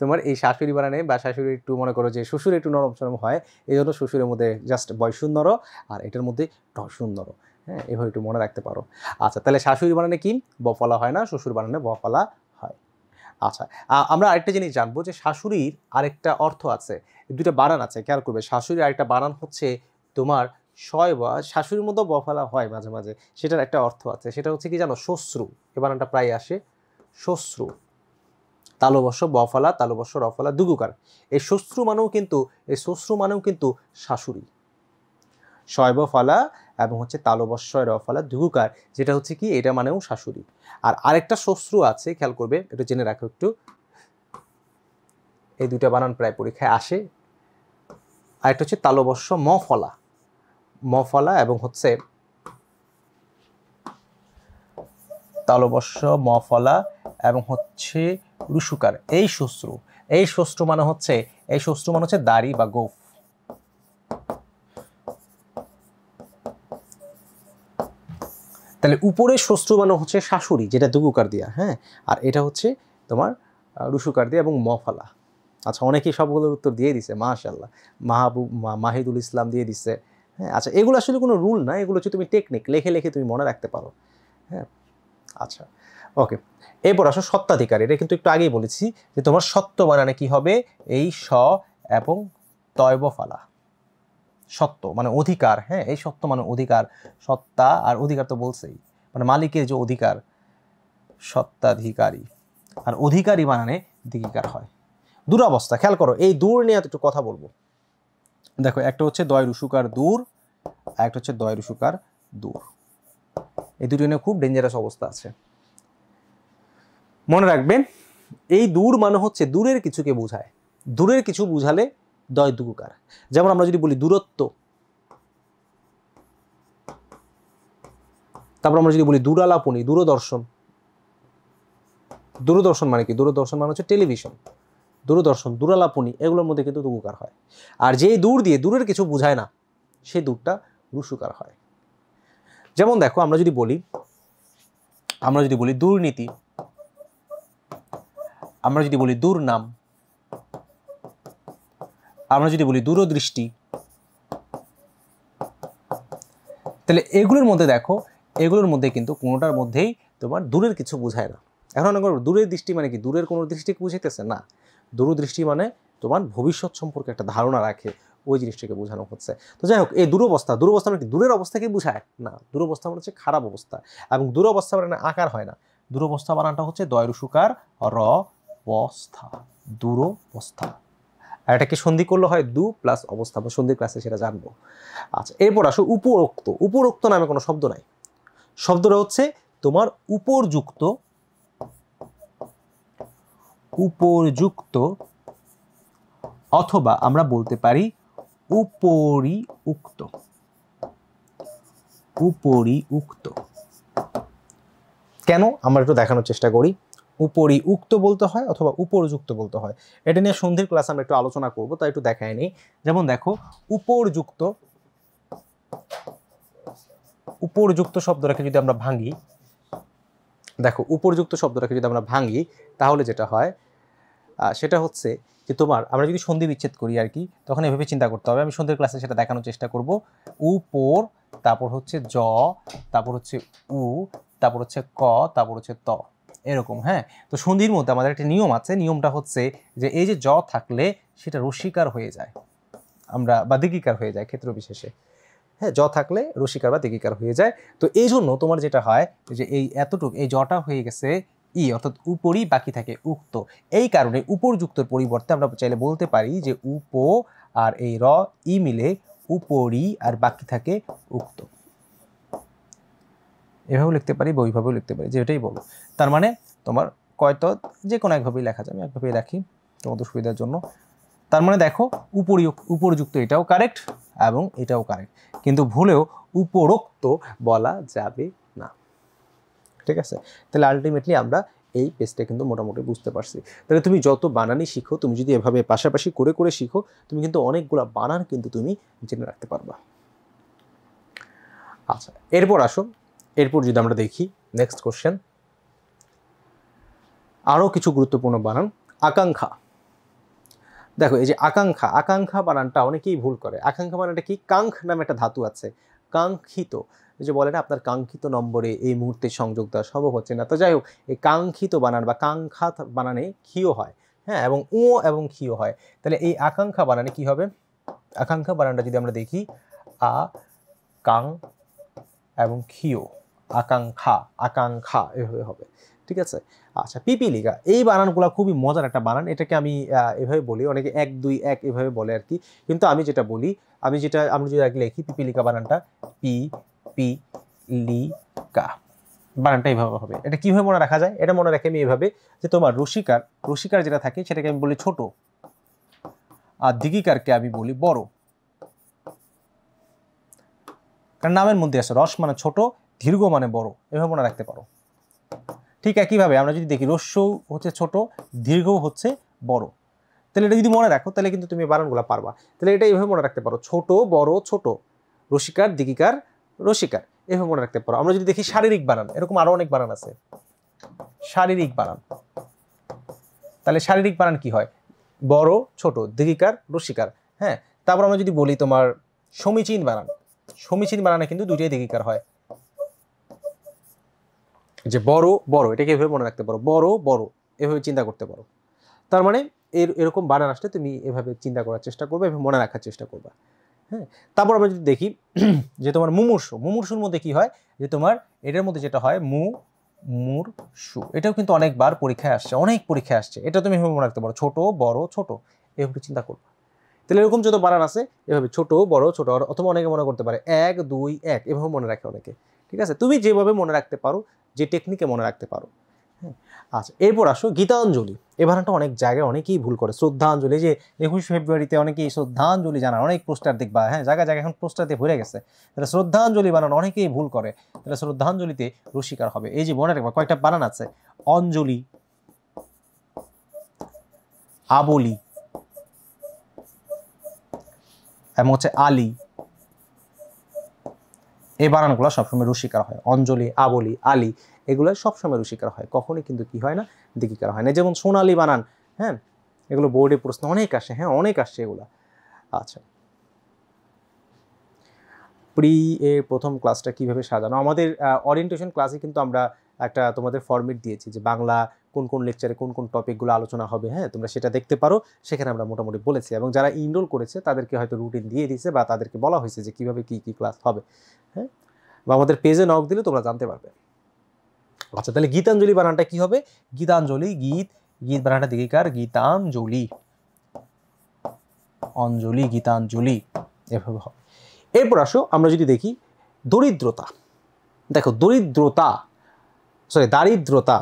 তোমার এই শাশুড়ি বানানে বা শাশুড়ি একটু মনে করো যে শ্বশুর একটু নরম সরম হয়, এই জন্য শ্বশুরের মধ্যে জাস্ট বয়শূন্য র, আর এটার মধ্যে ঢশূন্য র। হ্যাঁ, এভাবে একটু মনে রাখতে পারো। আচ্ছা, তাহলে শাশুড়ি বানানে কি বফলা হয় না, শ্বশুর বানানে বফলা হয়। আচ্ছা, আমরা আরেকটা জিনিস জানবো, যে শাশুড়ির আরেকটা অর্থ আছে, দুইটা বানান আছে, খেয়াল করবে। শাশুড়ির আরেকটা বানান হচ্ছে তোমার শয় বা, শাশুড়ির মধ্যে বফলা হয় মাঝে মাঝে, সেটার একটা অর্থ আছে, সেটা হচ্ছে কি জানো? শ্বশ্রু। এ বানানটা প্রায় আসে, শ্বশ্রু। তালবস্য বফলা, তালবস্য রফলা, দুগুকার। এই শ্বশ্রু মানেও কিন্তু শাশুড়ি। শয়ব ফালা এবং হচ্ছে তালবস্যয় রফলা দুগুকার, যেটা হচ্ছে কি, এটা মানেও শাশুড়ি। আর আরেকটা শ্বশ্রু আছে, খেয়াল করবে, এটা জেনে রাখো একটু। এই দুইটা বানান প্রায় পরীক্ষায় আসে। আরেকটা হচ্ছে তালবস্য মফলা এবং হচ্ছে তালবস্য মফলা এবং হচ্ছে রুসুকার। এই শ্বশ্রু মানে হচ্ছে দাড়ি বা গোঁফ। তাহলে উপরে শ্বশ্রু মানে হচ্ছে শাশুড়ি, যেটা দুগুকার দিয়া, হ্যাঁ, আর এটা হচ্ছে তোমার রুসুকার দিয়া এবং মফালা। আচ্ছা, অনেকেই সবগুলোর উত্তর দিয়ে দিছে, মাশাআল্লাহ। মাহিদুল ইসলাম দিয়ে দিচ্ছে। হ্যাঁ, আচ্ছা, এগুলো আসলে কোনো রুল না, এগুলো হচ্ছে তুমি টেকনিক, লেখে তুমি মনে রাখতে পারো। হ্যাঁ, আচ্ছা, ওকে। এরপর আসো সত্ত্বাধিকার। এটা কিন্তু একটু আগেই বলেছি যে তোমার সত্য বানানে কি হবে, এই স এবং তয়বফালা। সত্য মানে অধিকার, হ্যাঁ, এই সত্য মানে অধিকার, সত্তা আর অধিকার তো বলছেই, মানে মালিকের যে অধিকার, সত্ত্বাধিকারী। আর অধিকারী বানানে দিগিকার হয়। দুরাবস্থা, খেয়াল করো, এই দূর নিয়ে একটু কথা বলবো। দেখো, একটা হচ্ছে দয় রুসুকার দূর, আর একটা হচ্ছে দয় রুসুকার দূর। এই দুটো নিয়ে খুব ডেঞ্জারাস অবস্থা আছে। মনে রাখবেন, এই দূর মানে হচ্ছে দূরের কিছুকে বোঝায়। দূরের কিছু বুঝালে দয় দুগুকার। যেমন আমরা যদি বলি দূরত্ব, তারপর আমরা যদি বলি দূরালাপনি, দূরদর্শন। দূরদর্শন মানে কি? দূরদর্শন মানে হচ্ছে টেলিভিশন। দূরদর্শন, দূরালাপনি, এগুলোর মধ্যে কিন্তু দুগুকার হয়। আর যেই দূর দিয়ে দূরের কিছু বুঝায় না, সেই দূরটা রুসুকার হয়। যেমন দেখো, আমরা যদি বলি দুর্নীতি, আমরা যদি বলি দুর্নাম, আমরা যদি বলি দূরদৃষ্টি, তাহলে এগুলোর মধ্যে দেখো, এগুলোর মধ্যে কিন্তু কোনোটার মধ্যেই তোমার দূরের কিছু বোঝায় না। এখন দূরের দৃষ্টি মানে কি? দূরের কোনো দৃষ্টিকে বুঝাইতেছে না। দূরদৃষ্টি মানে তোমার ভবিষ্যৎ সম্পর্কে একটা ধারণা রাখে, ওই জিনিসটাকে বোঝানো হচ্ছে। তো যাই হোক, এই দূরবস্থা মানে কি? দূরের অবস্থাকে বোঝায় না। দূরবস্থা মানে হচ্ছে খারাপ অবস্থা, এবং দূরবস্থা মানে আকার হয় না। দূরবস্থা বানানটা হচ্ছে দয় রুসুকার র বস্থা, দূরবস্থা। আর এটাকে সন্ধি করলে হয় দু প্লাস অবস্থা, বা সন্ধির ক্লাসে সেটা জানবো। আচ্ছা, এরপর আসো উপরোক্ত। উপরোক্ত নামে কোনো শব্দ নাই। শব্দটা হচ্ছে তোমার উপরযুক্ত, অথবা আমরা বলতে পারি উপরিউক্ত। কেন? আমরা একটু দেখানোর চেষ্টা করি। উপরিউক্ত বলতে হয় অথবা উপরযুক্ত বলতে হয়। এটা নিয়ে সন্ধির ক্লাস আমরা একটু আলোচনা করবো, তাই একটু দেখায় নেই। যেমন দেখো, উপরযুক্ত শব্দটাকে যদি আমরা ভাঙি, দেখো, উপরযুক্ত শব্দটাকে যদি আমরা ভাঙি, তাহলে যেটা হয় সেটা হচ্ছে যে তোমার, আমরা যদি সন্ধি বিচ্ছেদ করি আর কি, তখন এভাবে চিন্তা করতে হবে। আমি সন্ধির ক্লাসে সেটা দেখানোর চেষ্টা করব। উপর, তারপর হচ্ছে জ, তারপর হচ্ছে উ, তারপর হচ্ছে ক, তারপর হচ্ছে ত, এরকম। হ্যাঁ, তো সন্ধির মধ্যে আমাদের একটা নিয়ম আছে। নিয়মটা হচ্ছে যে এই যে জ থাকলে সেটা রসিকার হয়ে যায়, আমরা বা দিগিকার হয়ে যায় ক্ষেত্র বিশেষে। হ্যাঁ, জ থাকলে রসিকার বা দিগিকার হয়ে যায়। তো এই জন্য তোমার যেটা হয় যে এই এতটুকু, এই জটা হয়ে গেছে ই, অর্থাৎ উপরি, বাকি থাকে উক্ত। এই কারণে উপরযুক্তর পরিবর্তে আমরা চাইলে বলতে পারি যে উপ আর এই র ই মিলে উপরি, আর বাকি থাকে উক্ত। এভাবেও লিখতে পারি বা ওইভাবেও লিখতে পারি, যেটাই বলো। তার মানে তোমার কয়তো যে কোনো একভাবেই লেখা যায়। আমি একভাবেই রাখি তোমাদের সুবিধার জন্য। তার মানে দেখো, উপরযুক্ত এটাও কারেক্ট এবং এটাও কারেক্ট, কিন্তু ভুলেও উপরোক্ত বলা যাবে না। ঠিক আছে? তাহলে আলটিমেটলি আমরা এই পেজটা কিন্তু মোটামুটি বুঝতে পারছি। তাহলে তুমি যত বানানই শিখো, তুমি যদি এভাবে পাশাপাশি করে শিখো, তুমি কিন্তু অনেকগুলো বানান কিন্তু তুমি জেনে রাখতে পারবা। আচ্ছা, এরপর আসো, এরপর যদি আমরা দেখি নেক্সট কোশ্চেন, আরও কিছু গুরুত্বপূর্ণ বানান। আকাঙ্ক্ষা। দেখো, এই যে আকাঙ্ক্ষা বানানটা অনেকেই ভুল করে। আকাঙ্ক্ষা বানানটা কি? কাঙ্খ নামে একটা ধাতু আছে, কাঙ্ক্ষিত। এই যে বলে না, আপনার কাঙ্ক্ষিত নম্বরে এই মুহূর্তে সংযোগ দেওয়া সম্ভব হচ্ছে না। তো যাই হোক, এই কাঙ্ক্ষিত বানান বা কাঙ্ক্ষা বানানে ক্ষীয় হয়, হ্যাঁ, এবং ও এবং ক্ষীয় হয়। তাহলে এই আকাঙ্ক্ষা বানানে কি হবে? আকাঙ্ক্ষা বানানটা যদি আমরা দেখি, আ কাং এবং ক্ষীয়, আকাঙ্ক্ষা এভাবে হবে। ঠিক আছে? আচ্ছা, পিপিলিকা, এই বানানগুলো খুবই মজার একটা বানান। এটাকে আমি এভাবে বলি, অনেকে 1 2 1 এভাবে বলে আর কি, কিন্তু আমি যেটা বলি, আমরা যদি আগে লিখি পিপিলিকা বানানটা পি পি লি কা, বানানটা এইভাবে হবে। এটা কিভাবে মনে রাখা যায়? এটা মনে রাখে আমি এভাবে, যে তোমার রসিকার যেটা থাকে সেটাকে আমি বলি ছোট, আর দিগিকারকে আমি বলি বড়। কারণ নামের মধ্যে আছে রস মানে ছোট, দীর্ঘ মানে বড়, এভাবে মনে রাখতে পারো। ঠিক একইভাবে আমরা যদি দেখি রস্যও হচ্ছে ছোট, দীর্ঘও হচ্ছে বড়। তাহলে এটা যদি মনে রাখো তাহলে কিন্তু তুমি বানানগুলো পারবা। তাহলে এটা এইভাবে মনে রাখতে পারো, ছোট বড় ছোট, রসিকার দীর্ঘিকার রসিকার, এভাবে মনে রাখতে পারো। আমরা যদি দেখি শারীরিক বানান, এরকম আরো অনেক বানান আছে। শারীরিক বানান, তাহলে শারীরিক বানান কি হয়? বড় ছোট, দীর্ঘিকার রসিকার। হ্যাঁ, তারপর আমরা যদি বলি তোমার সমীচীন বানান, সমীচীন বানানে কিন্তু দুইটাই দীর্ঘিকার হয়। যে বড় বড়, এটাকে এভাবে মনে রাখতে পারো, বড় বড়, এভাবে চিন্তা করতে পারো। তার মানে এরকম বানান আসলে তুমি এভাবে চিন্তা করার চেষ্টা করবে, এভাবে মনে রাখার চেষ্টা করবে। হ্যাঁ, তারপর আমরা যদি দেখি যে তোমার মুমূর্ষু, মুমূর্ষুর মধ্যে কি হয়, যে তোমার এটার মধ্যে যেটা হয় মুমূর্ষু, এটাও কিন্তু অনেকবার পরীক্ষায় আসছে, অনেক পরীক্ষায় আসছে। এটা তুমি এভাবে মনে রাখতে পারো, ছোট বড় ছোট, এভাবে চিন্তা করবে। তাহলে এরকম যত বানান আছে এভাবে ছোট বড় ছোট, অথবা অনেকে মনে করতে পারে 1 2 1, এভাবে মনে রাখে অনেকে। ঠিক আছে, তুমি যেভাবে মনে রাখতে পারো, যে টেকনিকে মনে রাখতে পারো। হ্যাঁ, আচ্ছা, এরপর আসো গীতাঞ্জলি। এই বানানটা অনেক জায়গায় অনেকেই ভুল করে। শ্রদ্ধাঞ্জলি, যে 21 ফেব্রুয়ারিতে অনেকেই শ্রদ্ধাঞ্জলি জানান, অনেক পোস্টার দেখবা। হ্যাঁ, জায়গায় জায়গায় এখন পোস্টার দিয়ে ভরে গেছে। তাহলে শ্রদ্ধাঞ্জলি বানান অনেকেই ভুল করে। তাহলে শ্রদ্ধাঞ্জলিতে রসিকার হবে। এই যে মনে রাখবা কয়েকটা বানান আছে, অঞ্জলি, আবলি এবং হচ্ছে আলী, এই বানানগুলো সবসময় রসিকার হয়। অঞ্জলি, আবলি, আলী, এগুলো সবসময় রসিকার হয়, কখনই কিন্তু কি হয় না, দীর্ঘিকার হয় না। যেমন সোনালী বানান, হ্যাঁ, এগুলো বোর্ডে প্রশ্ন অনেক আসে। হ্যাঁ, অনেক আসছে এগুলো। আচ্ছা, প্রি এর প্রথম ক্লাসটা কিভাবে সাজানো, আমাদের ওরিয়েন্টেশন ক্লাসে কিন্তু আমরা একটা তোমাদের ফরম্যাট দিয়েছি যে বাংলা কোন কোন লেকচারে কোন কোন টপিকগুলো আলোচনা হবে। হ্যাঁ, তোমরা সেটা দেখতে পারো, সেখানে আমরা মোটামুটি বলেছি। এবং যারা ইনরোল করেছে তাদেরকে হয়তো রুটিন দিয়ে দিয়েছে, বা তাদেরকে বলা হয়েছে যে কীভাবে কী কী ক্লাস হবে। হ্যাঁ, বা আমাদের পেজে নক দিলে তোমরা জানতে পারবে। আচ্ছা, তাহলে গীতাঞ্জলি বানানটা কি হবে? গীতাঞ্জলি, গীত, গীত বানানটা দীর্ঘিকার, গীতাঞ্জলি, অঞ্জলি, গীতাঞ্জলি, এভাবে হবে। এরপর আসো আমরা যদি দেখি দরিদ্রতা। দেখো দরিদ্রতা, সরি দারিদ্রতা,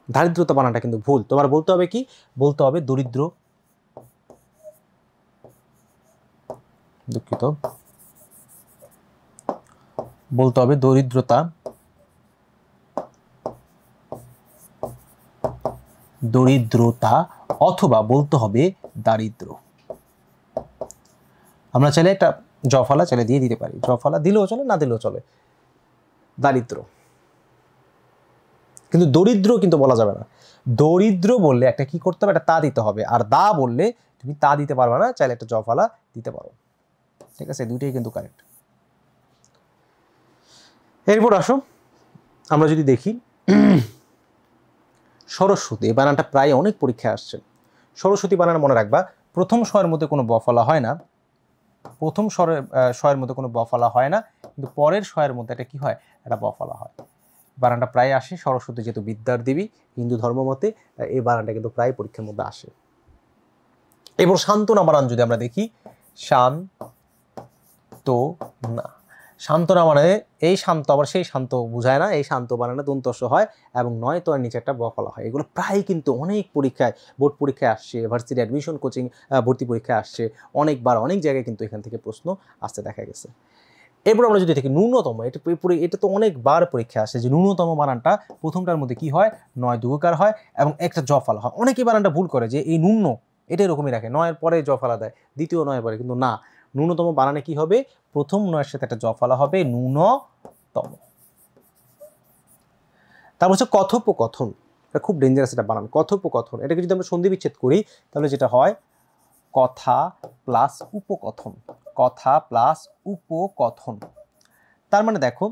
দারিদ্রতা বানানটা কিন্তু ভুল। তোমার বলতে হবে কি? বলতে হবে দরিদ্র, দুঃখিত, বলতে হবে দরিদ্রতা, দরিদ্রতা, অথবা বলতে হবে দারিদ্র। আমরা চাইলে একটা জফলা চাইলে দিয়ে দিতে পারি, জফলা দিলেও চলে, না দিলেও চলে, দারিদ্র। কিন্তু দরিদ্র কিন্তু বলা যাবে না। দরিদ্র বললে একটা কি করতে হবে, একটা তা দিতে হবে। আর দা বললে তুমি তা দিতে পারবে না, চাইলে একটা জফলা দিতে পারো। ঠিক আছে, দুইটাই কিন্তু কারেক্ট। এরপর আসো আমরা যদি দেখি সরস্বতী, এই বানানটা প্রায় অনেক পরীক্ষায় আসছে। সরস্বতী বানান মনে রাখবা, প্রথম স্বরের মধ্যে কোনো বফলা হয় না, প্রথম স্বরের মধ্যে কোনো বফলা হয় না, কিন্তু পরের স্বরের মধ্যে একটা কি হয়, একটা বফলা হয়। বানানটা প্রায় আসে। সরস্বতী যেহেতু বিদ্যার দেবী হিন্দু ধর্ম মতে, এই বানানটা কিন্তু প্রায় পরীক্ষার মধ্যে আসে। এবার সান্ত্বনা বানান যদি আমরা দেখি, শান্তনা, শান্তনা মানে এই শান্ত, আবার সেই শান্ত বোঝায় না, এই শান্ত বানানে দন্তস্ব হয় এবং নয় তো আর নিচে একটা বফলা হয়। এগুলো প্রায় কিন্তু অনেক পরীক্ষায়, বোর্ড পরীক্ষায় আসছে, ভার্সিটি অ্যাডমিশন কোচিং ভর্তি পরীক্ষায় আসছে, অনেকবার অনেক জায়গায় কিন্তু এখান থেকে প্রশ্ন আসতে দেখা গেছে। এরপর আমরা যদি দেখি ন্যূনতম, এটা তো অনেকবার পরীক্ষা আসে যে ন্যূনতম বানানটা প্রথমটার মধ্যে কি হয়, নয় দুগার হয় এবং একটা জফলা হয়। অনেকেই বানানটা ভুল করে যে এই ন্যূন এটা এরকমই রাখে, নয়ের পরে জফলা দেয়, দ্বিতীয় নয়ের পরে, কিন্তু না, ন্যূনতম বানানে কি হবে, প্রথম নয়ের সাথে একটা জফলা হবে, ন্যূনতম। তারপর হচ্ছে কথোপকথন, এটা খুব ডেঞ্জারাস একটা বানান, কথোপকথন। এটাকে যদি আমরা সন্ধি বিচ্ছেদ করি তাহলে যেটা হয় কথা প্লাস উপকথন, কথা প্লাস উপকথন। তার মানে দেখো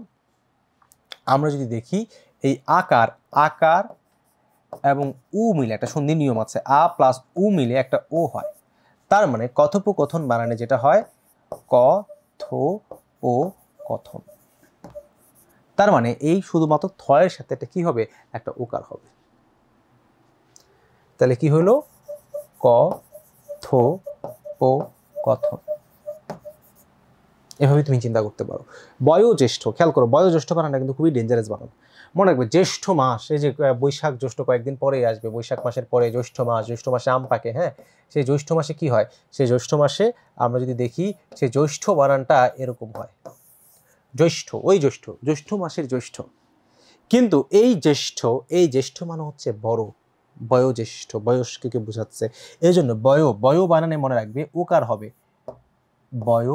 আমরা যদি দেখি এই আকার, আকার এবং উ মিলে একটা সন্ধি নিয়ম আছে, আ প্লাস উ মিলে একটা ও হয়। তার মানে কথোপকথন বানানে যেটা হয় কথোপকথন। তার মানে এই শুধুমাত্র থয়ের সাথে একটা কি হবে, একটা ওকার হবে। তাহলে কি হলো, কথোপকথন। এভাবে তুমি চিন্তা করতে পারো। বয়োজ্যেষ্ঠ, খেয়াল করো, বয়োজ্যেষ্ঠ বানানটা কিন্তু খুবই ডেঞ্জারাস বানান। মনে রাখবে জ্যৈষ্ঠ মাস, এই যে বৈশাখ জ্যৈষ্ঠ কয়েকদিন পরেই আসবে, বৈশাখ মাসের পরে জ্যৈষ্ঠ মাস, জ্যৈষ্ঠ মাসে আম পাকে। হ্যাঁ, সেই জ্যৈষ্ঠ মাসে কি হয়, সেই জ্যৈষ্ঠ মাসে আমরা যদি দেখি সেই জ্যৈষ্ঠ বানানটা এরকম হয়, জ্যৈষ্ঠ, ওই জ্যৈষ্ঠ, জ্যৈষ্ঠ মাসের জ্যৈষ্ঠ। কিন্তু এই জ্যেষ্ঠ মানে হচ্ছে বড়, বয়োজ্যেষ্ঠ, বয়স্ককে বোঝাচ্ছে। এই জন্য বয় বানানে মনে রাখবে ওকার হবে বয়,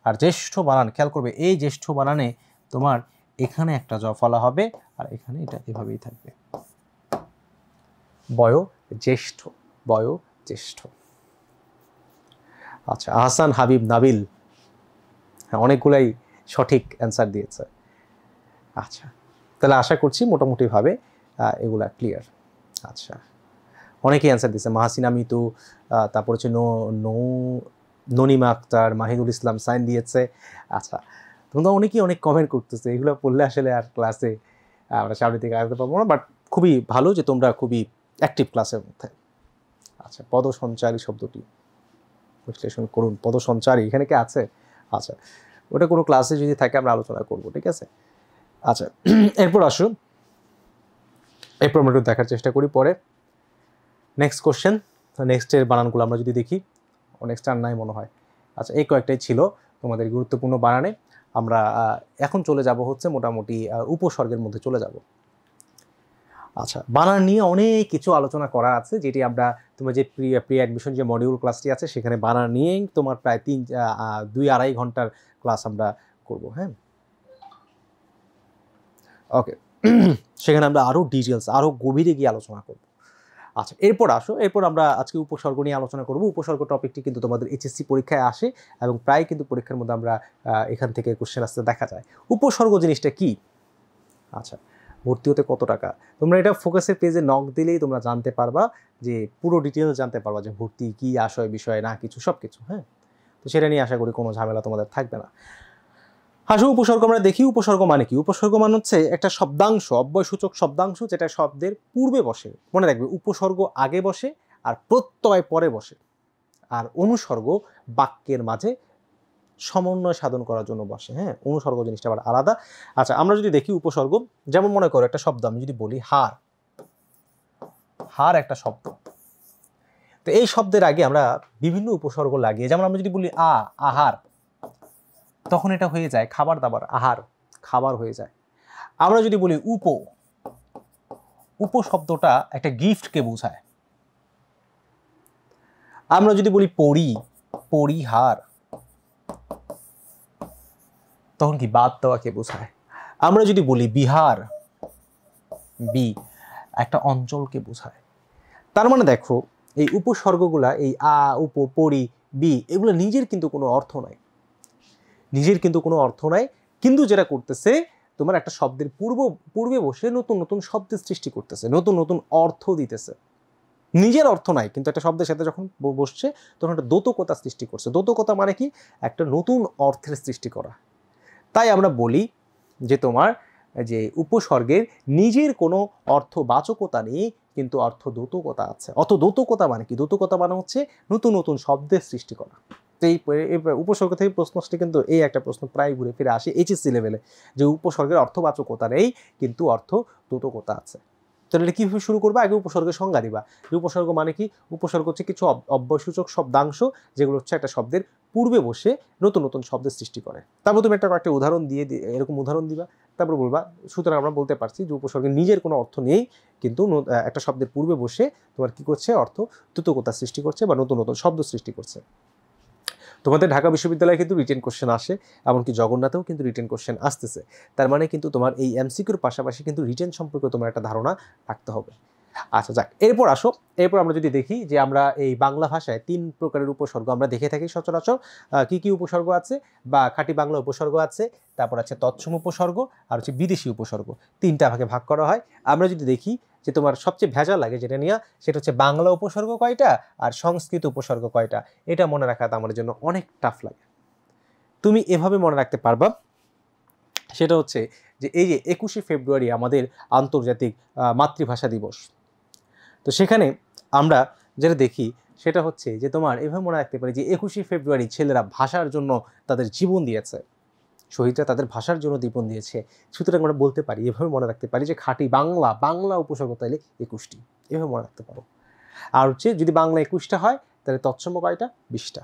আর জ্যেষ্ঠ বানান খেয়াল করবে, এই জ্যেষ্ঠ বানানে তোমার এখানে একটা ফলা হবে আর এখানে এটা এভাবেই থাকবে, বয়োজ্যেষ্ঠ, বয়োজ্যেষ্ঠ। আচ্ছা, আহসান, হাবিব, নাবিল, হ্যাঁ অনেকগুলাই সঠিক অ্যান্সার দিয়েছে। আচ্ছা, তাহলে আশা করছি মোটামুটিভাবে এগুলা ক্লিয়ার। আচ্ছা, অনেকেই অ্যান্সার দিয়েছে, মাহাসিনা মিতু, তারপর হচ্ছে ননিমা আক্তার, মাহিদুল ইসলাম সাইন দিয়েছে। আচ্ছা, তোমরা অনেকেই অনেক কমেন্ট করতেছে, এগুলো পড়লে আসলে আর ক্লাসে আমরা সামনে থেকে আসতে পারবো না, বাট খুবই ভালো যে তোমরা খুবই অ্যাক্টিভ ক্লাসের মধ্যে। আচ্ছা, পদসঞ্চারী শব্দটি বিশ্লেষণ করুন। পদসঞ্চারী এখানে কি আছে? আচ্ছা, ওটা কোনো ক্লাসে যদি থাকে আমরা আলোচনা করব, ঠিক আছে? আচ্ছা, এরপর আসুন, এরপর আমরা একটু দেখার চেষ্টা করি পরে নেক্সট কোশ্চেন। নেক্সটের বানানগুলো আমরা যদি দেখি, নেক্সট আর নাই মনে হয়। আচ্ছা, এই কয়েকটাই ছিল তোমাদের গুরুত্বপূর্ণ বানানে। আমরা এখন চলে যাব হচ্ছে মোটামুটি উপসর্গের মধ্যে চলে যাব। আচ্ছা, বানান নিয়ে অনেক কিছু আলোচনা করা আছে, যেটি আমরা তোমার যে প্রি অ্যাডমিশন যে মডিউল ক্লাসটি আছে সেখানে বানান নিয়েই তোমার প্রায় 2-2.5 ঘন্টার ক্লাস আমরা করব। হ্যাঁ, ওকে, সেখানে আমরা আরও ডিটেলস, আরও গভীরে গিয়ে আলোচনা করব। আচ্ছা, এরপর আমরা আজকে উপসর্গ নিয়ে আলোচনা করব। উপসর্গ টপিকটি কিন্তু তোমাদের এইচএসসি পরীক্ষায় আসে এবং প্রায় কিন্তু পরীক্ষার মধ্যে আমরা এখান থেকে কোশ্চেন আসতে দেখা যায়। উপসর্গ জিনিসটা কি? আচ্ছা, ভর্তি হতে কত টাকা? তোমরা এটা ফোকাসের পেজে নক দিলেই তোমরা জানতে পারবা, যে পুরো ডিটেলস জানতে পারবা যে ভর্তি কি আশয় বিষয় না কিছু সব কিছু। হ্যাঁ, তো সেটা নিয়ে আশা করি কোনো ঝামেলা তোমাদের থাকবে না। আসলে উপসর্গ আমরা দেখি, উপসর্গ মানে কি? উপসর্গ মানে হচ্ছে একটা শব্দাংশ, অব্যয়সূচক শব্দাংশ, যেটা শব্দের পূর্বে বসে। মনে রাখবে, উপসর্গ আগে বসে আর প্রত্যয় পরে বসে, আর অনুসর্গ বাক্যের মাঝে সমন্বয় সাধন করার জন্য বসে। হ্যাঁ, অনুসর্গ জিনিসটা আবার আলাদা। আচ্ছা, আমরা যদি দেখি উপসর্গ, যেমন মনে করো একটা শব্দ আমি যদি বলি হার, হার একটা শব্দ, তো এই শব্দের আগে আমরা বিভিন্ন উপসর্গ লাগিয়ে, যেমন আমরা যদি বলি আহার, তখন এটা হয়ে যায় খাবার দাবার, আহার খাবার হয়ে যায়। আমরা যদি বলি উপ শব্দটা একটা গিফটকে বোঝায়। আমরা যদি বলি পরিহার, তখন কি বাদ দেওয়াকে বোঝায়। আমরা যদি বলি বিহার, একটা অঞ্চলকে বোঝায়। তার মানে দেখো, এই উপসর্গগুলা, এই উপ, পরি, এগুলো নিজের কিন্তু কোনো অর্থ নাই, কিন্তু যেটা করতেছে তোমার একটা শব্দের পূর্বে বসে নতুন নতুন শব্দের সৃষ্টি করতেছে, নতুন নতুন অর্থ দিতেছে। নিজের অর্থ নাই, কিন্তু একটা শব্দের সাথে যখন বসছে তখন একটা দ্যোতকতা সৃষ্টি করছে। দ্যোতকতা মানে কি? একটা নতুন অর্থের সৃষ্টি করা। তাই আমরা বলি যে তোমার যে উপসর্গের নিজের কোনো অর্থবাচকতা নেই, কিন্তু অর্থ দ্যোতকতা আছে। দ্যোতকতা মানে কি? দ্যোতকতা মানে হচ্ছে নতুন নতুন শব্দের সৃষ্টি করা। তো এই উপসর্গ থেকে প্রশ্ন আসলে কিন্তু এই একটা প্রশ্ন প্রায় ঘুরে ফিরে আসে এইচএসসি লেভেলে, যে উপসর্গের অর্থবাচকতা নেই কিন্তু অর্থ দ্যোতকতা আছে। তাহলে এটা কীভাবে শুরু করবা? আগে উপসর্গের সংজ্ঞা দিবা, যে উপসর্গ মানে কি? উপসর্গ হচ্ছে কিছু অব্যয়সূচক শব্দাংশ, যেগুলো হচ্ছে একটা শব্দের পূর্বে বসে নতুন নতুন শব্দের সৃষ্টি করে। তারপর তুমি কয়েকটা উদাহরণ দিয়ে এরকম উদাহরণ দিবা, তারপর বলবা। সুতরাং আমরা বলতে পারছি যে উপসর্গের নিজের কোনো অর্থ নেই, কিন্তু একটা শব্দের পূর্বে বসে তোমার কি করছে? অর্থ দ্যোতকতা সৃষ্টি করছে বা নতুন নতুন শব্দ সৃষ্টি করছে। তোমাদের ঢাকা বিশ্ববিদ্যালয়ে কিন্তু রিটেন কোশ্চেন আসে, এমনকি জগন্নাথেও কিন্তু রিটেন কোশ্চেন আসতেছে। তার মানে কিন্তু তোমার এই এমসিকিউর পাশাপাশি কিন্তু রিটেন সম্পর্কে তোমার একটা ধারণা রাখতে হবে। আচ্ছা, যাক, এরপর আমরা যদি দেখি যে আমরা এই বাংলা ভাষায় 3 প্রকারের উপসর্গ আমরা দেখে থাকি সচরাচর। কি কি উপসর্গ আছে? বা খাঁটি বাংলা উপসর্গ আছে, তারপর আছে তৎসম উপসর্গ, আর হচ্ছে বিদেশি উপসর্গ। 3টা ভাগে ভাগ করা হয়। আমরা যদি দেখি যে তোমার সবচেয়ে ভেজাল লাগে যেটা নিয়ে, সেটা হচ্ছে বাংলা উপসর্গ কয়টা আর সংস্কৃত উপসর্গ কয়টা। এটা মনে রাখাটা আমার জন্য অনেক টাফ লাগে। তুমি এভাবে মনে রাখতে পারবা, সেটা হচ্ছে যে এই যে 21শে ফেব্রুয়ারি আমাদের আন্তর্জাতিক মাতৃভাষা দিবস। তো সেখানে আমরা যেটা দেখি সেটা হচ্ছে যে তোমার এভাবে মনে রাখতে পারি যে 21শে ফেব্রুয়ারি ছেলেরা ভাষার জন্য তাদের জীবন দিয়েছে, শহীদরা তাদের ভাষার জন্য জীবন দিয়েছে। সুতরাং আমরা বলতে পারি, এভাবে মনে রাখতে পারি যে খাঁটি বাংলা উপসর্গ তাহলে 21টি, এভাবে মনে রাখতে পারো। আর হচ্ছে যদি বাংলা 21টা হয় তাহলে তৎসম কয়টা? 20টা।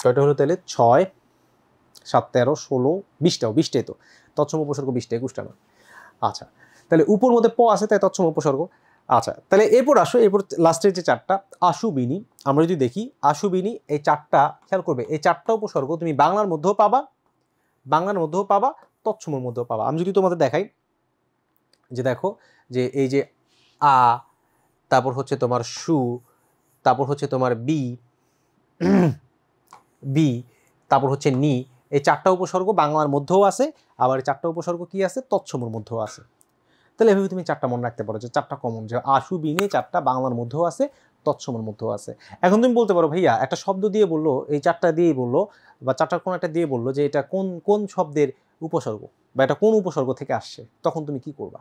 কয়টা হলো তাহলে 6 7 13 16 20টাও 20টাই তো তৎসম উপসর্গ 20টা 21টা না। আচ্ছা তাহলে উপর মধ্যে প আছে তাই তৎসম উপসর্গ। আচ্ছা তাহলে এরপর আসো, এরপর লাস্টের যে 4টা আশু বিনি, আমরা যদি দেখি আশু বিনি এই 4টা খেয়াল করবে, এই 4টা উপসর্গ তুমি বাংলার মধ্যেও পাবা, বাংলার মধ্যেও পাবা, তৎসমর মধ্যেও পাবা। আমি যদি তোমাদের দেখাই যে দেখো যে এই যে আ, তারপর হচ্ছে তোমার সু, তারপর হচ্ছে তোমার বি বি, তারপর হচ্ছে নি, এই 4টা উপসর্গ বাংলার মধ্যেও আছে, আবার 4টা উপসর্গ কি আছে তৎসমর মধ্যেও আছে। তাহলে এভাবে তুমি 4টা মনে রাখতে পারো যে 4টা কমন, যে আশু বিনে 4টা বাংলার মধ্যেও আছে, তৎসমর মধ্যেও আছে। এখন তুমি বলতে পারো ভাইয়া একটা শব্দ দিয়ে বললো, এই 4টা দিয়েই বললো বা 4টার কোন একটা দিয়ে বললো যে এটা কোন কোন শব্দের উপসর্গ বা এটা কোন উপসর্গ থেকে আসছে, তখন তুমি কি করবা?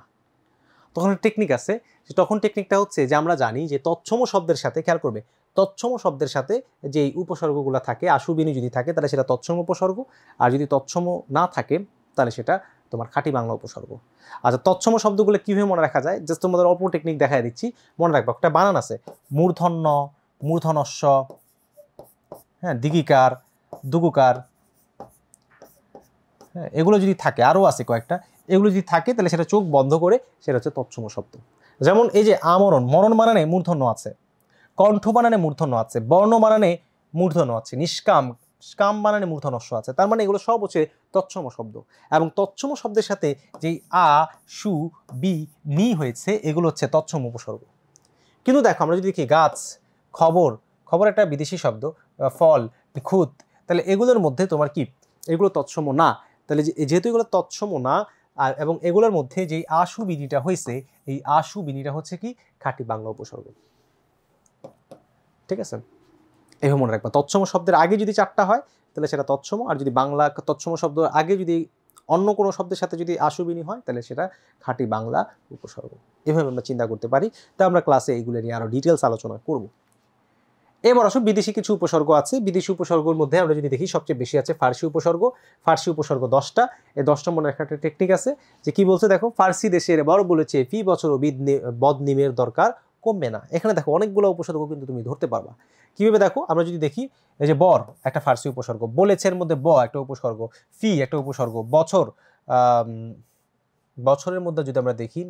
তখন টেকনিক আছে, তখন টেকনিকটা হচ্ছে যে আমরা জানি যে তৎসম শব্দের সাথে, খেয়াল করবে, তৎসম শব্দের সাথে যে উপসর্গগুলো থাকে, আশু বিনি যদি থাকে তাহলে সেটা তৎসম উপসর্গ, আর যদি তৎসম না থাকে তাহলে সেটা তোমার খাঁটি বাংলা উপসর্গ। আচ্ছা তৎসম শব্দগুলো কীভাবে মনে রাখা যায়, জাস্ট তোমাদের অল্প টেকনিক দেখাই দিচ্ছি, মনে রাখবা। একটা বানান আছে মূর্ধন্য, মূর্ধনস্য, হ্যাঁ, দিগিকার, দুগুকার, হ্যাঁ, এগুলো যদি থাকে, আরও আছে কয়েকটা, এগুলো যদি থাকে তাহলে সেটা চোখ বন্ধ করে সেটা হচ্ছে তৎসম শব্দ। যেমন এই যে আমরণ, মরণ বানানে মূর্ধন্য আছে, কণ্ঠ বানানে মূর্ধন্য আছে, বর্ণ বানানে মূর্ধন্য আছে, নিষ্কাম, স্কাম বানানে মূর্ধনস্য আছে। তার মানে এগুলো সব হচ্ছে তৎসম শব্দ, এবং তৎসম শব্দের সাথে যেই আ, সু, বি, নি হয়েছে এগুলো হচ্ছে তৎসম উপসর্গ। কিন্তু দেখো আমরা যদি দেখি গাছ, খবর, খবর একটা বিদেশি শব্দ, ফল, খুদ, তাহলে এগুলোর মধ্যে তোমার কি এগুলো তৎসম না। তাহলে যেহেতু এগুলো তৎসম না, আর এবং এগুলোর মধ্যে যেই আশু বিনিটা হয়েছে, এই আশু বিনিটা হচ্ছে কি খাঁটি বাংলা উপসর্গ। ঠিক আছে, এভাবে মনে রাখবা। তৎসম শব্দের আগে যদি 4টা হয় তাহলে সেটা তৎসম, আর যদি বাংলা তৎসম শব্দ আগে যদি অন্য কোনো শব্দের সাথে যদি আশু বিনি হয় তাহলে সেটা খাঁটি বাংলা উপসর্গ। এভাবে আমরা চিন্তা করতে পারি। তাই আমরা ক্লাসে এইগুলো নিয়ে আরও ডিটেলস আলোচনা করব। এবার আসো বিদেশি কিছু উপসর্গ আছে। বিদেশি উপসর্গের মধ্যে আমরা যদি দেখি সবচেয়ে বেশি আছে ফার্সি উপসর্গ। ফার্সি উপসর্গ 10টা। এই 10টা মনে রাখার একটা টেকনিক আছে, যে কি বলছে দেখো, ফার্সি দেশের বড় বলেছে ফি বছর বদনিমের দরকার কমবে না। এখানে দেখো অনেকগুলো উপসর্গ কিন্তু তুমি ধরতে পারবা। কিভাবে দেখো, আমরা যদি দেখি এই যে বর একটা ফার্সি উপসর্গ, বলেছে এর মধ্যে ব একটা উপসর্গ, ফি একটা উপসর্গ, বছর, বছরের মধ্যে যদি আমরা দেখি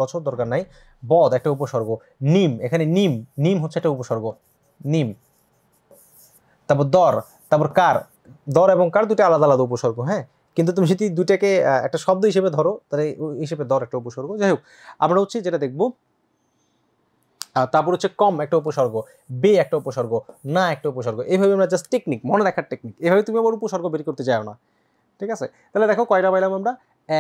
বছর দরকার নাই, বদ একটা উপসর্গ, নিম, এখানে নিম, নিম হচ্ছে একটা উপসর্গ, নিম, তারপর দর, তারপর কার, দর এবং কার দুটো আলাদা আলাদা উপসর্গ, হ্যাঁ, কিন্তু তুমি যদি দুটাকে একটা শব্দ হিসেবে ধরো তাহলে হিসেবে দর একটা উপসর্গ। যাই হোক, আমরা হচ্ছে যেটা দেখবো, তারপর হচ্ছে কম একটা উপসর্গ, বে একটা উপসর্গ, না একটা উপসর্গ। এইভাবে আমরা জাস্ট টেকনিক, মনে রাখার টেকনিক, এভাবে তুমি আবার উপসর্গ বের করতে যাও না। ঠিক আছে, তাহলে দেখো কয়টা পাইলাম আমরা,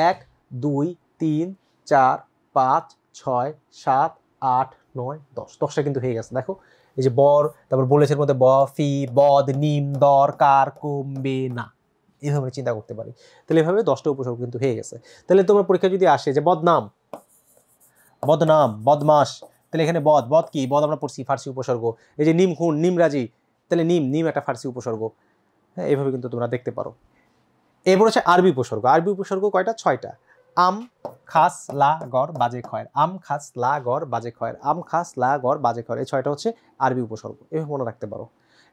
1 2 3 4 5 6 7 8 9 10, 10টা কিন্তু হয়ে গেছে। দেখো এই যে বর, তারপর বলেছের মধ্যে ব, ফি, বদ, নিম, দর, কার, কমবে না, এইভাবে চিন্তা করতে পারি। তাহলে এভাবে 10টা উপসর্গ কিন্তু হয়ে গেছে। তাহলে তোমার পরীক্ষা যদি আসে যে বদনাম, বদনাম, বদমাস, তাহলে এখানে বদ, বদ কি, বদ আমরা পড়ছি ফার্সি উপসর্গ। এই যে নিম খুন, নিমরাজি, তাহলে নিম, নিম একটা ফার্সি উপসর্গ। হ্যাঁ, এইভাবে কিন্তু তোমরা দেখতে পারো। এরপর হচ্ছে আরবি উপসর্গ। আরবি উপসর্গ কয়টা, 6টা। আম, খাস, লা, গর, বাজে, খয়ের, আম, খাস, লা, গর, বাজে, খয়ের, আম, খাস, লা, গর, বাজে, খয়ের, এই 6টা হচ্ছে আরবি উপসর্গ। এভাবে মনে রাখতে পারো।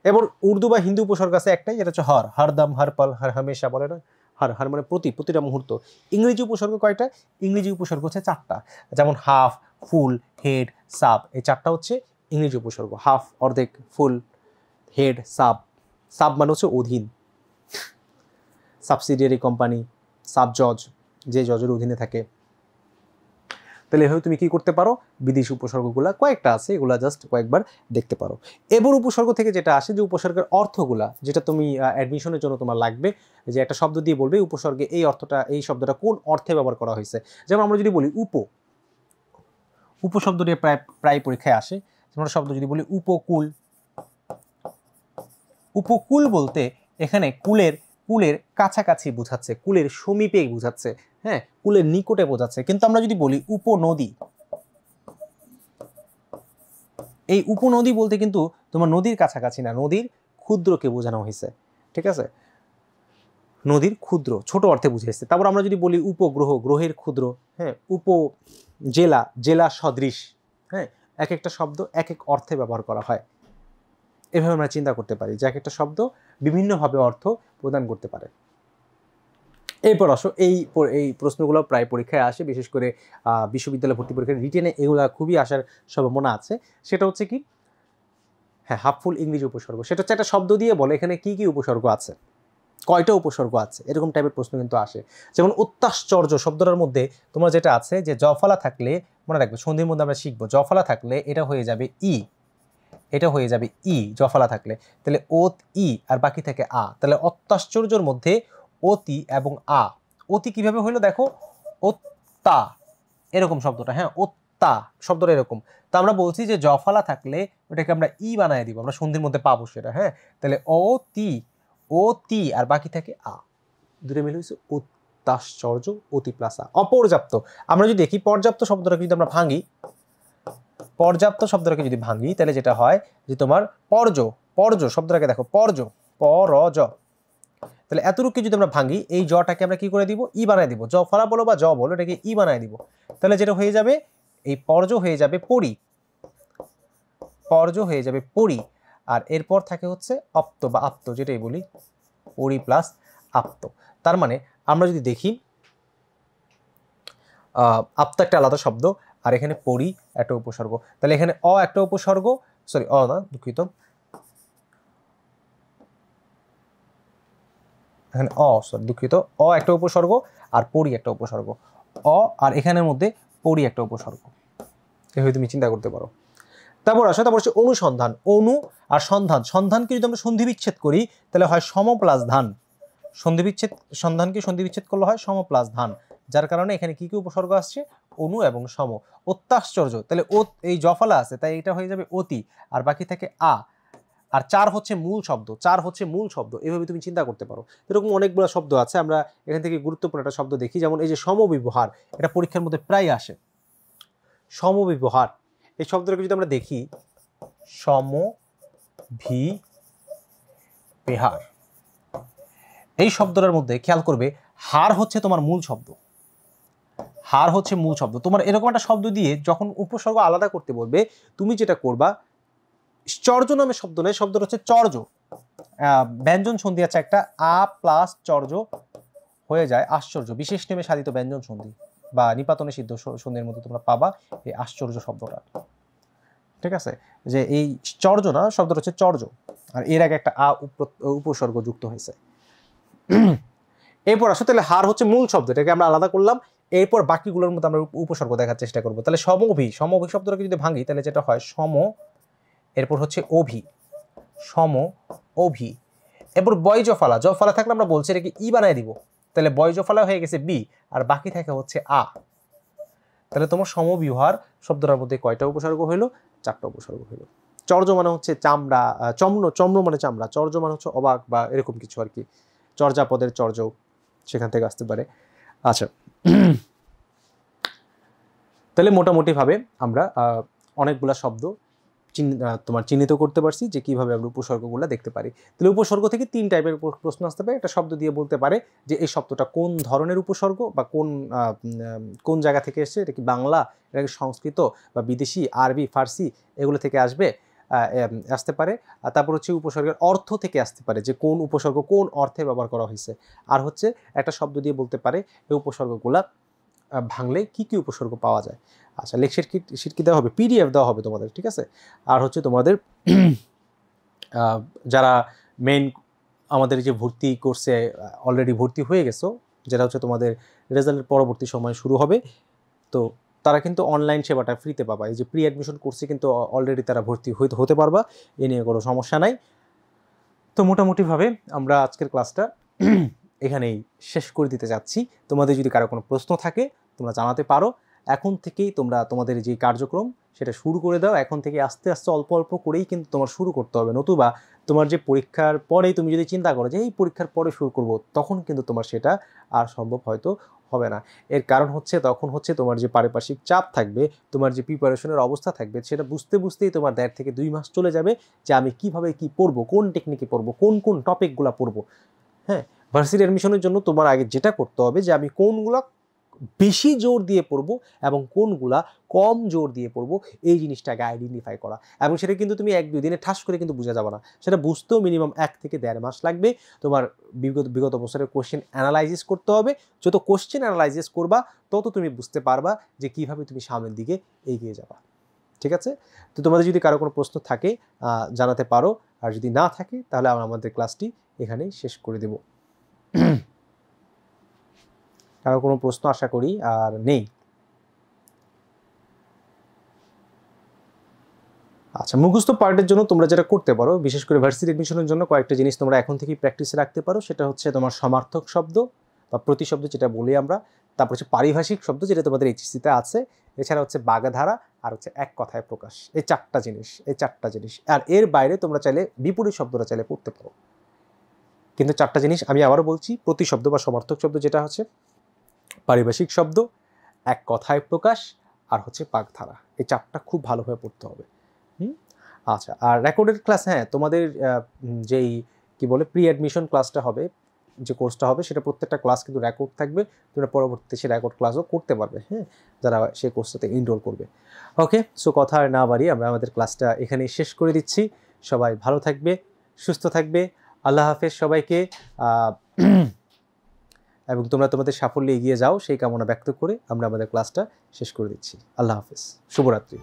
এবার উর্দু বা হিন্দি উপসর্গ আছে একটাই, যেটা হচ্ছে হর, হরদম, হর পল, হর হামেশা, বলে না, হর, হর মানে প্রতি, প্রতিটা মুহূর্ত। ইংরেজি উপসর্গ কয়টা, ইংরেজি উপসর্গ হচ্ছে 4টা, যেমন হাফ, ফুল, হেড, সাব, এই 4টা হচ্ছে ইংরেজি উপসর্গ। হাফ অর্ধেক, ফুল, হেড, সাব, সাব মানে হচ্ছে অধীন, সাবসিডিয়ারি কোম্পানি, সাব জজ, যে জজের অধীনে থাকে। তাহলে এভাবে তুমি কি করতে পারো, বিদেশি উপসর্গগুলা কয়েকটা আছে, এগুলা জাস্ট কয়েকবার দেখতে পারো। এবার উপসর্গ থেকে যেটা আসে, যে উপসর্গের অর্থগুলা, যেটা তুমি অ্যাডমিশনের জন্য তোমার লাগবে, যে একটা শব্দ দিয়ে বলবে উপসর্গে এই অর্থটা, এই শব্দটা কোন অর্থে ব্যবহার করা হয়েছে। যেমন আমরা যদি বলি উপশব্দ দিয়ে প্রায় পরীক্ষায় আসে। যেমন শব্দ যদি বলি উপকূল, উপকূল বলতে এখানে কুলের কাছাকাছি বোঝাচ্ছে, কুলের সমীপে বোঝাচ্ছে, হ্যাঁ, কুলের নিকটে বোঝাচ্ছে। কিন্তু আমরা যদি বলি উপনদী, এই উপনদী বলতে কিন্তু তোমার নদীর কাছাকাছি না, নদীর ক্ষুদ্রকে বোঝানো হয়েছে। ঠিক আছে, নদীর ক্ষুদ্র, ছোট অর্থে বুঝিয়েছে। তারপর আমরা যদি বলি উপগ্রহ, গ্রহের ক্ষুদ্র, হ্যাঁ, উপজেলা, জেলা সদৃশ, হ্যাঁ, এক একটা শব্দ এক এক অর্থে ব্যবহার করা হয়। এভাবে আমরা চিন্তা করতে পারি যে এক একটা শব্দ বিভিন্নভাবে অর্থ প্রদান করতে পারে। এরপর আসো এই প্রশ্নগুলো প্রায় পরীক্ষায় আসে, বিশেষ করে বিশ্ববিদ্যালয় ভর্তি পরীক্ষায় রিটেনে এগুলা খুবই আসার সম্ভাবনা আছে। সেটা হচ্ছে কি, হ্যাঁ, হাফফুল ইংরেজি উপসর্গ। সেটা হচ্ছে একটা শব্দ দিয়ে বলে এখানে কি কি উপসর্গ আছে, কয়টা উপসর্গ আছে, এরকম টাইপের প্রশ্ন কিন্তু আসে। যেমন অত্যাশ্চর্য শব্দটার মধ্যে তোমার যেটা আছে যে জফলা থাকলে, মনে রাখবে সন্ধির মধ্যে আমরা শিখবো, জফলা থাকলে এটা হয়ে যাবে ই, এটা হয়ে যাবে ই জফলা থাকলে, তাহলে ওত ই আর বাকি থাকে আ। তাহলে অত্যাশ্চর্যের মধ্যে অতি এবং আ। অতি কিভাবে হইলো দেখো, ওত্তা এরকম শব্দটা, হ্যাঁ ওত্তা শব্দটা এরকম। তো আমরা বলছি যে জফলা থাকলে ওটাকে আমরা ই বানায় দিব, আমরা সন্ধির মধ্যে পাবো সেটা, হ্যাঁ। তাহলে ও তি আর বাকি থাকে আ, দুটো মিলে হয়েছে অত্যাশ্চর্য, অতি প্লাস আ। অপর্যাপ্ত, আমরা যদি দেখি পর্যাপ্ত শব্দটাকে যদি আমরা ভাঙি, পর্যাপ্ত শব্দটাকে যদি ভাঙি তাহলে যেটা হয় যে তোমার পর্য শব্দটাকে দেখো, পরজ, তাহলে এতটুকু যদি আমরা ভাঙি, এই জটাকে আমরা কি করে দিব, ই বানায় দিব। জ ফলা বলো বা জ বলো, এটাকে ই বানায় দিব। তাহলে যেটা হয়ে যাবে, এই পর্য হয়ে যাবে পরি, পর্য হয়ে যাবে পরি। আর এরপর থাকে হচ্ছে অপ্ত বা আপ্ত, যেটাই বলি পরি প্লাস আপ্ত। তার মানে আমরা যদি দেখি আপ্ত একটা আলাদা শব্দ, আর এখানে পরি একটা উপসর্গ। তাহলে এখানে একটা উপসর্গ, সরি না দুঃখিত, এখানে দুঃখিত, একটা উপসর্গ আর পরি একটা উপসর্গ, আর এখানের মধ্যে পরি একটা উপসর্গ। এভাবে তুমি চিন্তা করতে পারো। তারপর হচ্ছে অনুসন্ধান। অনু আর সন্ধান, সন্ধানকে যদি আমরা সন্ধি বিচ্ছেদ করি তাহলে হয় সম প্লাস ধান। সন্ধানকে সন্ধি বিচ্ছেদ করলে হয় সম প্লাস ধান, যার কারণে এখানে কি কি উপসর্গ আসছে, অনু এবং সম। অত্যাশ্চর্য, তাহলে এই জফলা আছে তাই এটা হয়ে যাবে অতি, আর বাকি থাকে আ। আর চার হচ্ছে মূল শব্দ, এভাবে তুমি চিন্তা করতে পারো। এরকম অনেকগুলো শব্দ আছে, আমরা এখান থেকে গুরুত্বপূর্ণ একটা শব্দ দেখি, যেমন এই যে সমবিবহার, এটা পরীক্ষার মধ্যে প্রায় আসে। সমবিবহার এই শব্দটাকে যদি আমরা দেখি, সমবিবহার, এই শব্দটার মধ্যে খেয়াল করবে হার হচ্ছে তোমার মূল শব্দ, হার হচ্ছে মূল শব্দ। তোমার এরকম একটা শব্দ দিয়ে যখন উপসর্গ আলাদা করতে বলবে, তুমি যেটা করবা, চর্য নামে শব্দ নেই, শব্দটা হচ্ছে চর্য, ব্যঞ্জন সন্ধি আছে একটা, আ প্লাস চর্য হয়ে যায় আশ্চর্য, বিশেষ নেমে সাধিত ব্যঞ্জন সন্ধি বা নিপাতনে সিদ্ধ সন্ধির মধ্যে তোমরা পাবা এই আশ্চর্য শব্দটা, ঠিক আছে। যে এই চর্য না, শব্দটা হচ্ছে চর্য, আর এর আগে একটা আ উপসর্গ যুক্ত হয়েছে। এরপর আসো, তাহলে হার হচ্ছে মূল শব্দ, এটাকে আমরা আলাদা করলাম। এরপর বাকিগুলোর মধ্যে আমরা উপসর্গ দেখার চেষ্টা করবো। তাহলে সমঅভি শব্দটাকে যদি ভাঙি তাহলে যেটা হয় সম, এরপর হচ্ছে অভি, সম অভি। এরপর বয়জফলা, জফলা থাকলে আমরা বলছি এটাকে ই বানায় দিব, তাহলে বয়জফলা হয়ে গেছে বি, আর বাকি থাকে হচ্ছে আ। তাহলে তোমার সমবিবহার শব্দটার মধ্যে কয়টা উপসর্গ হইলো, চারটা উপসর্গ হইলো। চর্য মানে হচ্ছে চামড়া, চম্র মানে চামড়া, চর্য মানে হচ্ছে অবাক বা এরকম কিছু আর কি, চর্যাপদের চর্য সেখান থেকে আসতে পারে। আচ্ছা, তাহলে মোটামুটিভাবে আমরা অনেকগুলা শব্দ তোমার চিহ্নিত করতে পারছি যে কিভাবে আমরা উপসর্গগুলো দেখতে পারি। তাহলে উপসর্গ থেকে তিন টাইপের প্রশ্ন আসতে পারে। একটা শব্দ দিয়ে বলতে পারে যে এই শব্দটা কোন ধরনের উপসর্গ বা কোন জায়গা থেকে এসেছে, এটা কি বাংলা, এটা কি সংস্কৃত বা বিদেশি, আরবি, ফার্সি এগুলো থেকে আসতে পারে। আর তারপর হচ্ছে উপসর্গের অর্থ থেকে আসতে পারে, যে কোন উপসর্গ কোন অর্থে ব্যবহার করা হয়েছে। আর হচ্ছে একটা শব্দ দিয়ে বলতে পারে এই উপসর্গগুলা ভাঙলে কি কি উপসর্গ পাওয়া যায়। আচ্ছা, লেকচার শিট কি দেওয়া হবে, পিডিএফ দেওয়া হবে তোমাদের, ঠিক আছে। আর হচ্ছে তোমাদের যারা মেইন আমাদের যে ভর্তি কোর্সে অলরেডি ভর্তি হয়ে গেছো, যেটা হচ্ছে তোমাদের রেজাল্টের পরবর্তী সময় শুরু হবে, তো তারা কিন্তু অনলাইন সেবাটা ফ্রিতে পাবা। এই যে প্রি অ্যাডমিশন কোর্সে কিন্তু অলরেডি তারা ভর্তি হতে পারবা, এ নিয়ে কোনো সমস্যা নাই। তো মোটামুটিভাবে আমরা আজকের ক্লাসটা এখানেই শেষ করে দিতে যাচ্ছি। তোমাদের যদি কারো কোনো প্রশ্ন থাকে তোমরা জানাতে পারো। এখন থেকেই তোমরা তোমাদের যে কার্যক্রম সেটা শুরু করে দাও। এখন থেকে আস্তে আস্তে অল্প অল্প করেই কিন্তু তোমার শুরু করতে হবে, নতুবা তোমার যে পরীক্ষার পরেই তুমি যদি চিন্তা করো যে এই পরীক্ষার পরে শুরু করব, তখন কিন্তু তোমার সেটা আর সম্ভব হয়তো হবে না। এর কারণ হচ্ছে তখন হচ্ছে তোমার যে পারিপার্শ্বিক চাপ থাকবে, তোমার যে প্রিপারেশনের অবস্থা থাকবে, সেটা বুঝতে বুঝতেই তোমার 1.5 থেকে 2 মাস চলে যাবে যে আমি কিভাবে কি পড়বো, কোন টেকনিকে পড়বো, কোন টপিকগুলো পড়বো। হ্যাঁ, ভার্সিটি অ্যাডমিশনের জন্য তোমার আগে যেটা করতে হবে যে আমি কোনগুলো বেশি জোর দিয়ে পড়বো এবং কোনগুলা কম জোর দিয়ে পড়বো, এই জিনিসটাকে আইডেন্টিফাই করা। এবং সেটা কিন্তু তুমি 1-2 দিনে ঠাস করে কিন্তু বোঝা যাবে না, সেটা বুঝতেও মিনিমাম 1 থেকে 1.5 মাস লাগবে। তোমার বিগত বছরের কোশ্চেন অ্যানালাইসিস করতে হবে। যত কোশ্চেন অ্যানালাইসিস করবা তত তুমি বুঝতে পারবা যে কিভাবে তুমি সামনের দিকে এগিয়ে যাবা। ঠিক আছে? তো তোমাদের যদি কারো কোনো প্রশ্ন থাকে জানাতে পারো, আর যদি না থাকে তাহলে আমরা আমাদের ক্লাসটি এখানেই শেষ করে দেব। কারো কোনো প্রশ্ন আশা করি আর নেই। আচ্ছা, মুখস্থ পার্টের জন্য তোমরা যেটা করতে পারো, বিশেষ করে ভার্সিটি এডমিশনের জন্য কয়েকটা জিনিস তোমরা এখন থেকেই প্র্যাকটিসে রাখতে পারো। সেটা হচ্ছে তোমার সমার্থক শব্দ বা প্রতিশব্দ যেটা বলি আমরা, তারপর হচ্ছে পারিভাষিক শব্দ যেটা তোমাদের এইচএসসিতে আছে, এছাড়া হচ্ছে বাগধারা, আর হচ্ছে এক কথায় প্রকাশ। এই চারটা জিনিস। আর এর বাইরে তোমরা চাইলে বিপরীত শব্দটা চাইলে পড়তে পারো, কিন্তু চারটা জিনিস আমি আবারও বলছি, প্রতিশব্দ বা সমার্থক শব্দ যেটা হচ্ছে, পারিভাষিক শব্দ, এক কথায় প্রকাশ, আর হচ্ছে বাগধারা। এই চারটা খুব ভালোভাবে পড়তে হবে। আচ্ছা, আর রেকর্ডেড ক্লাস, হ্যাঁ তোমাদের যেই কি বলে প্রি অ্যাডমিশন ক্লাসটা হবে, যে কোর্সটা হবে, সেটা প্রত্যেকটা ক্লাস কিন্তু রেকর্ড থাকবে। তোমরা পরবর্তীতে সে রেকর্ড ক্লাসও করতে পারবে, হ্যাঁ, যারা সেই কোর্সটাতে এনরোল করবে। ওকে, সো কথা আর না বাড়িয়ে আমরা আমাদের ক্লাসটা এখানেই শেষ করে দিচ্ছি। সবাই ভালো থাকবে, সুস্থ থাকবে। আল্লাহ হাফেজ সবাইকে। এবং তোমরা তোমাদের সাফল্যে এগিয়ে যাও সেই কামনা ব্যক্ত করে আমরা আমাদের ক্লাসটা শেষ করে দিচ্ছি। আল্লাহ হাফেজ, শুভরাত্রি।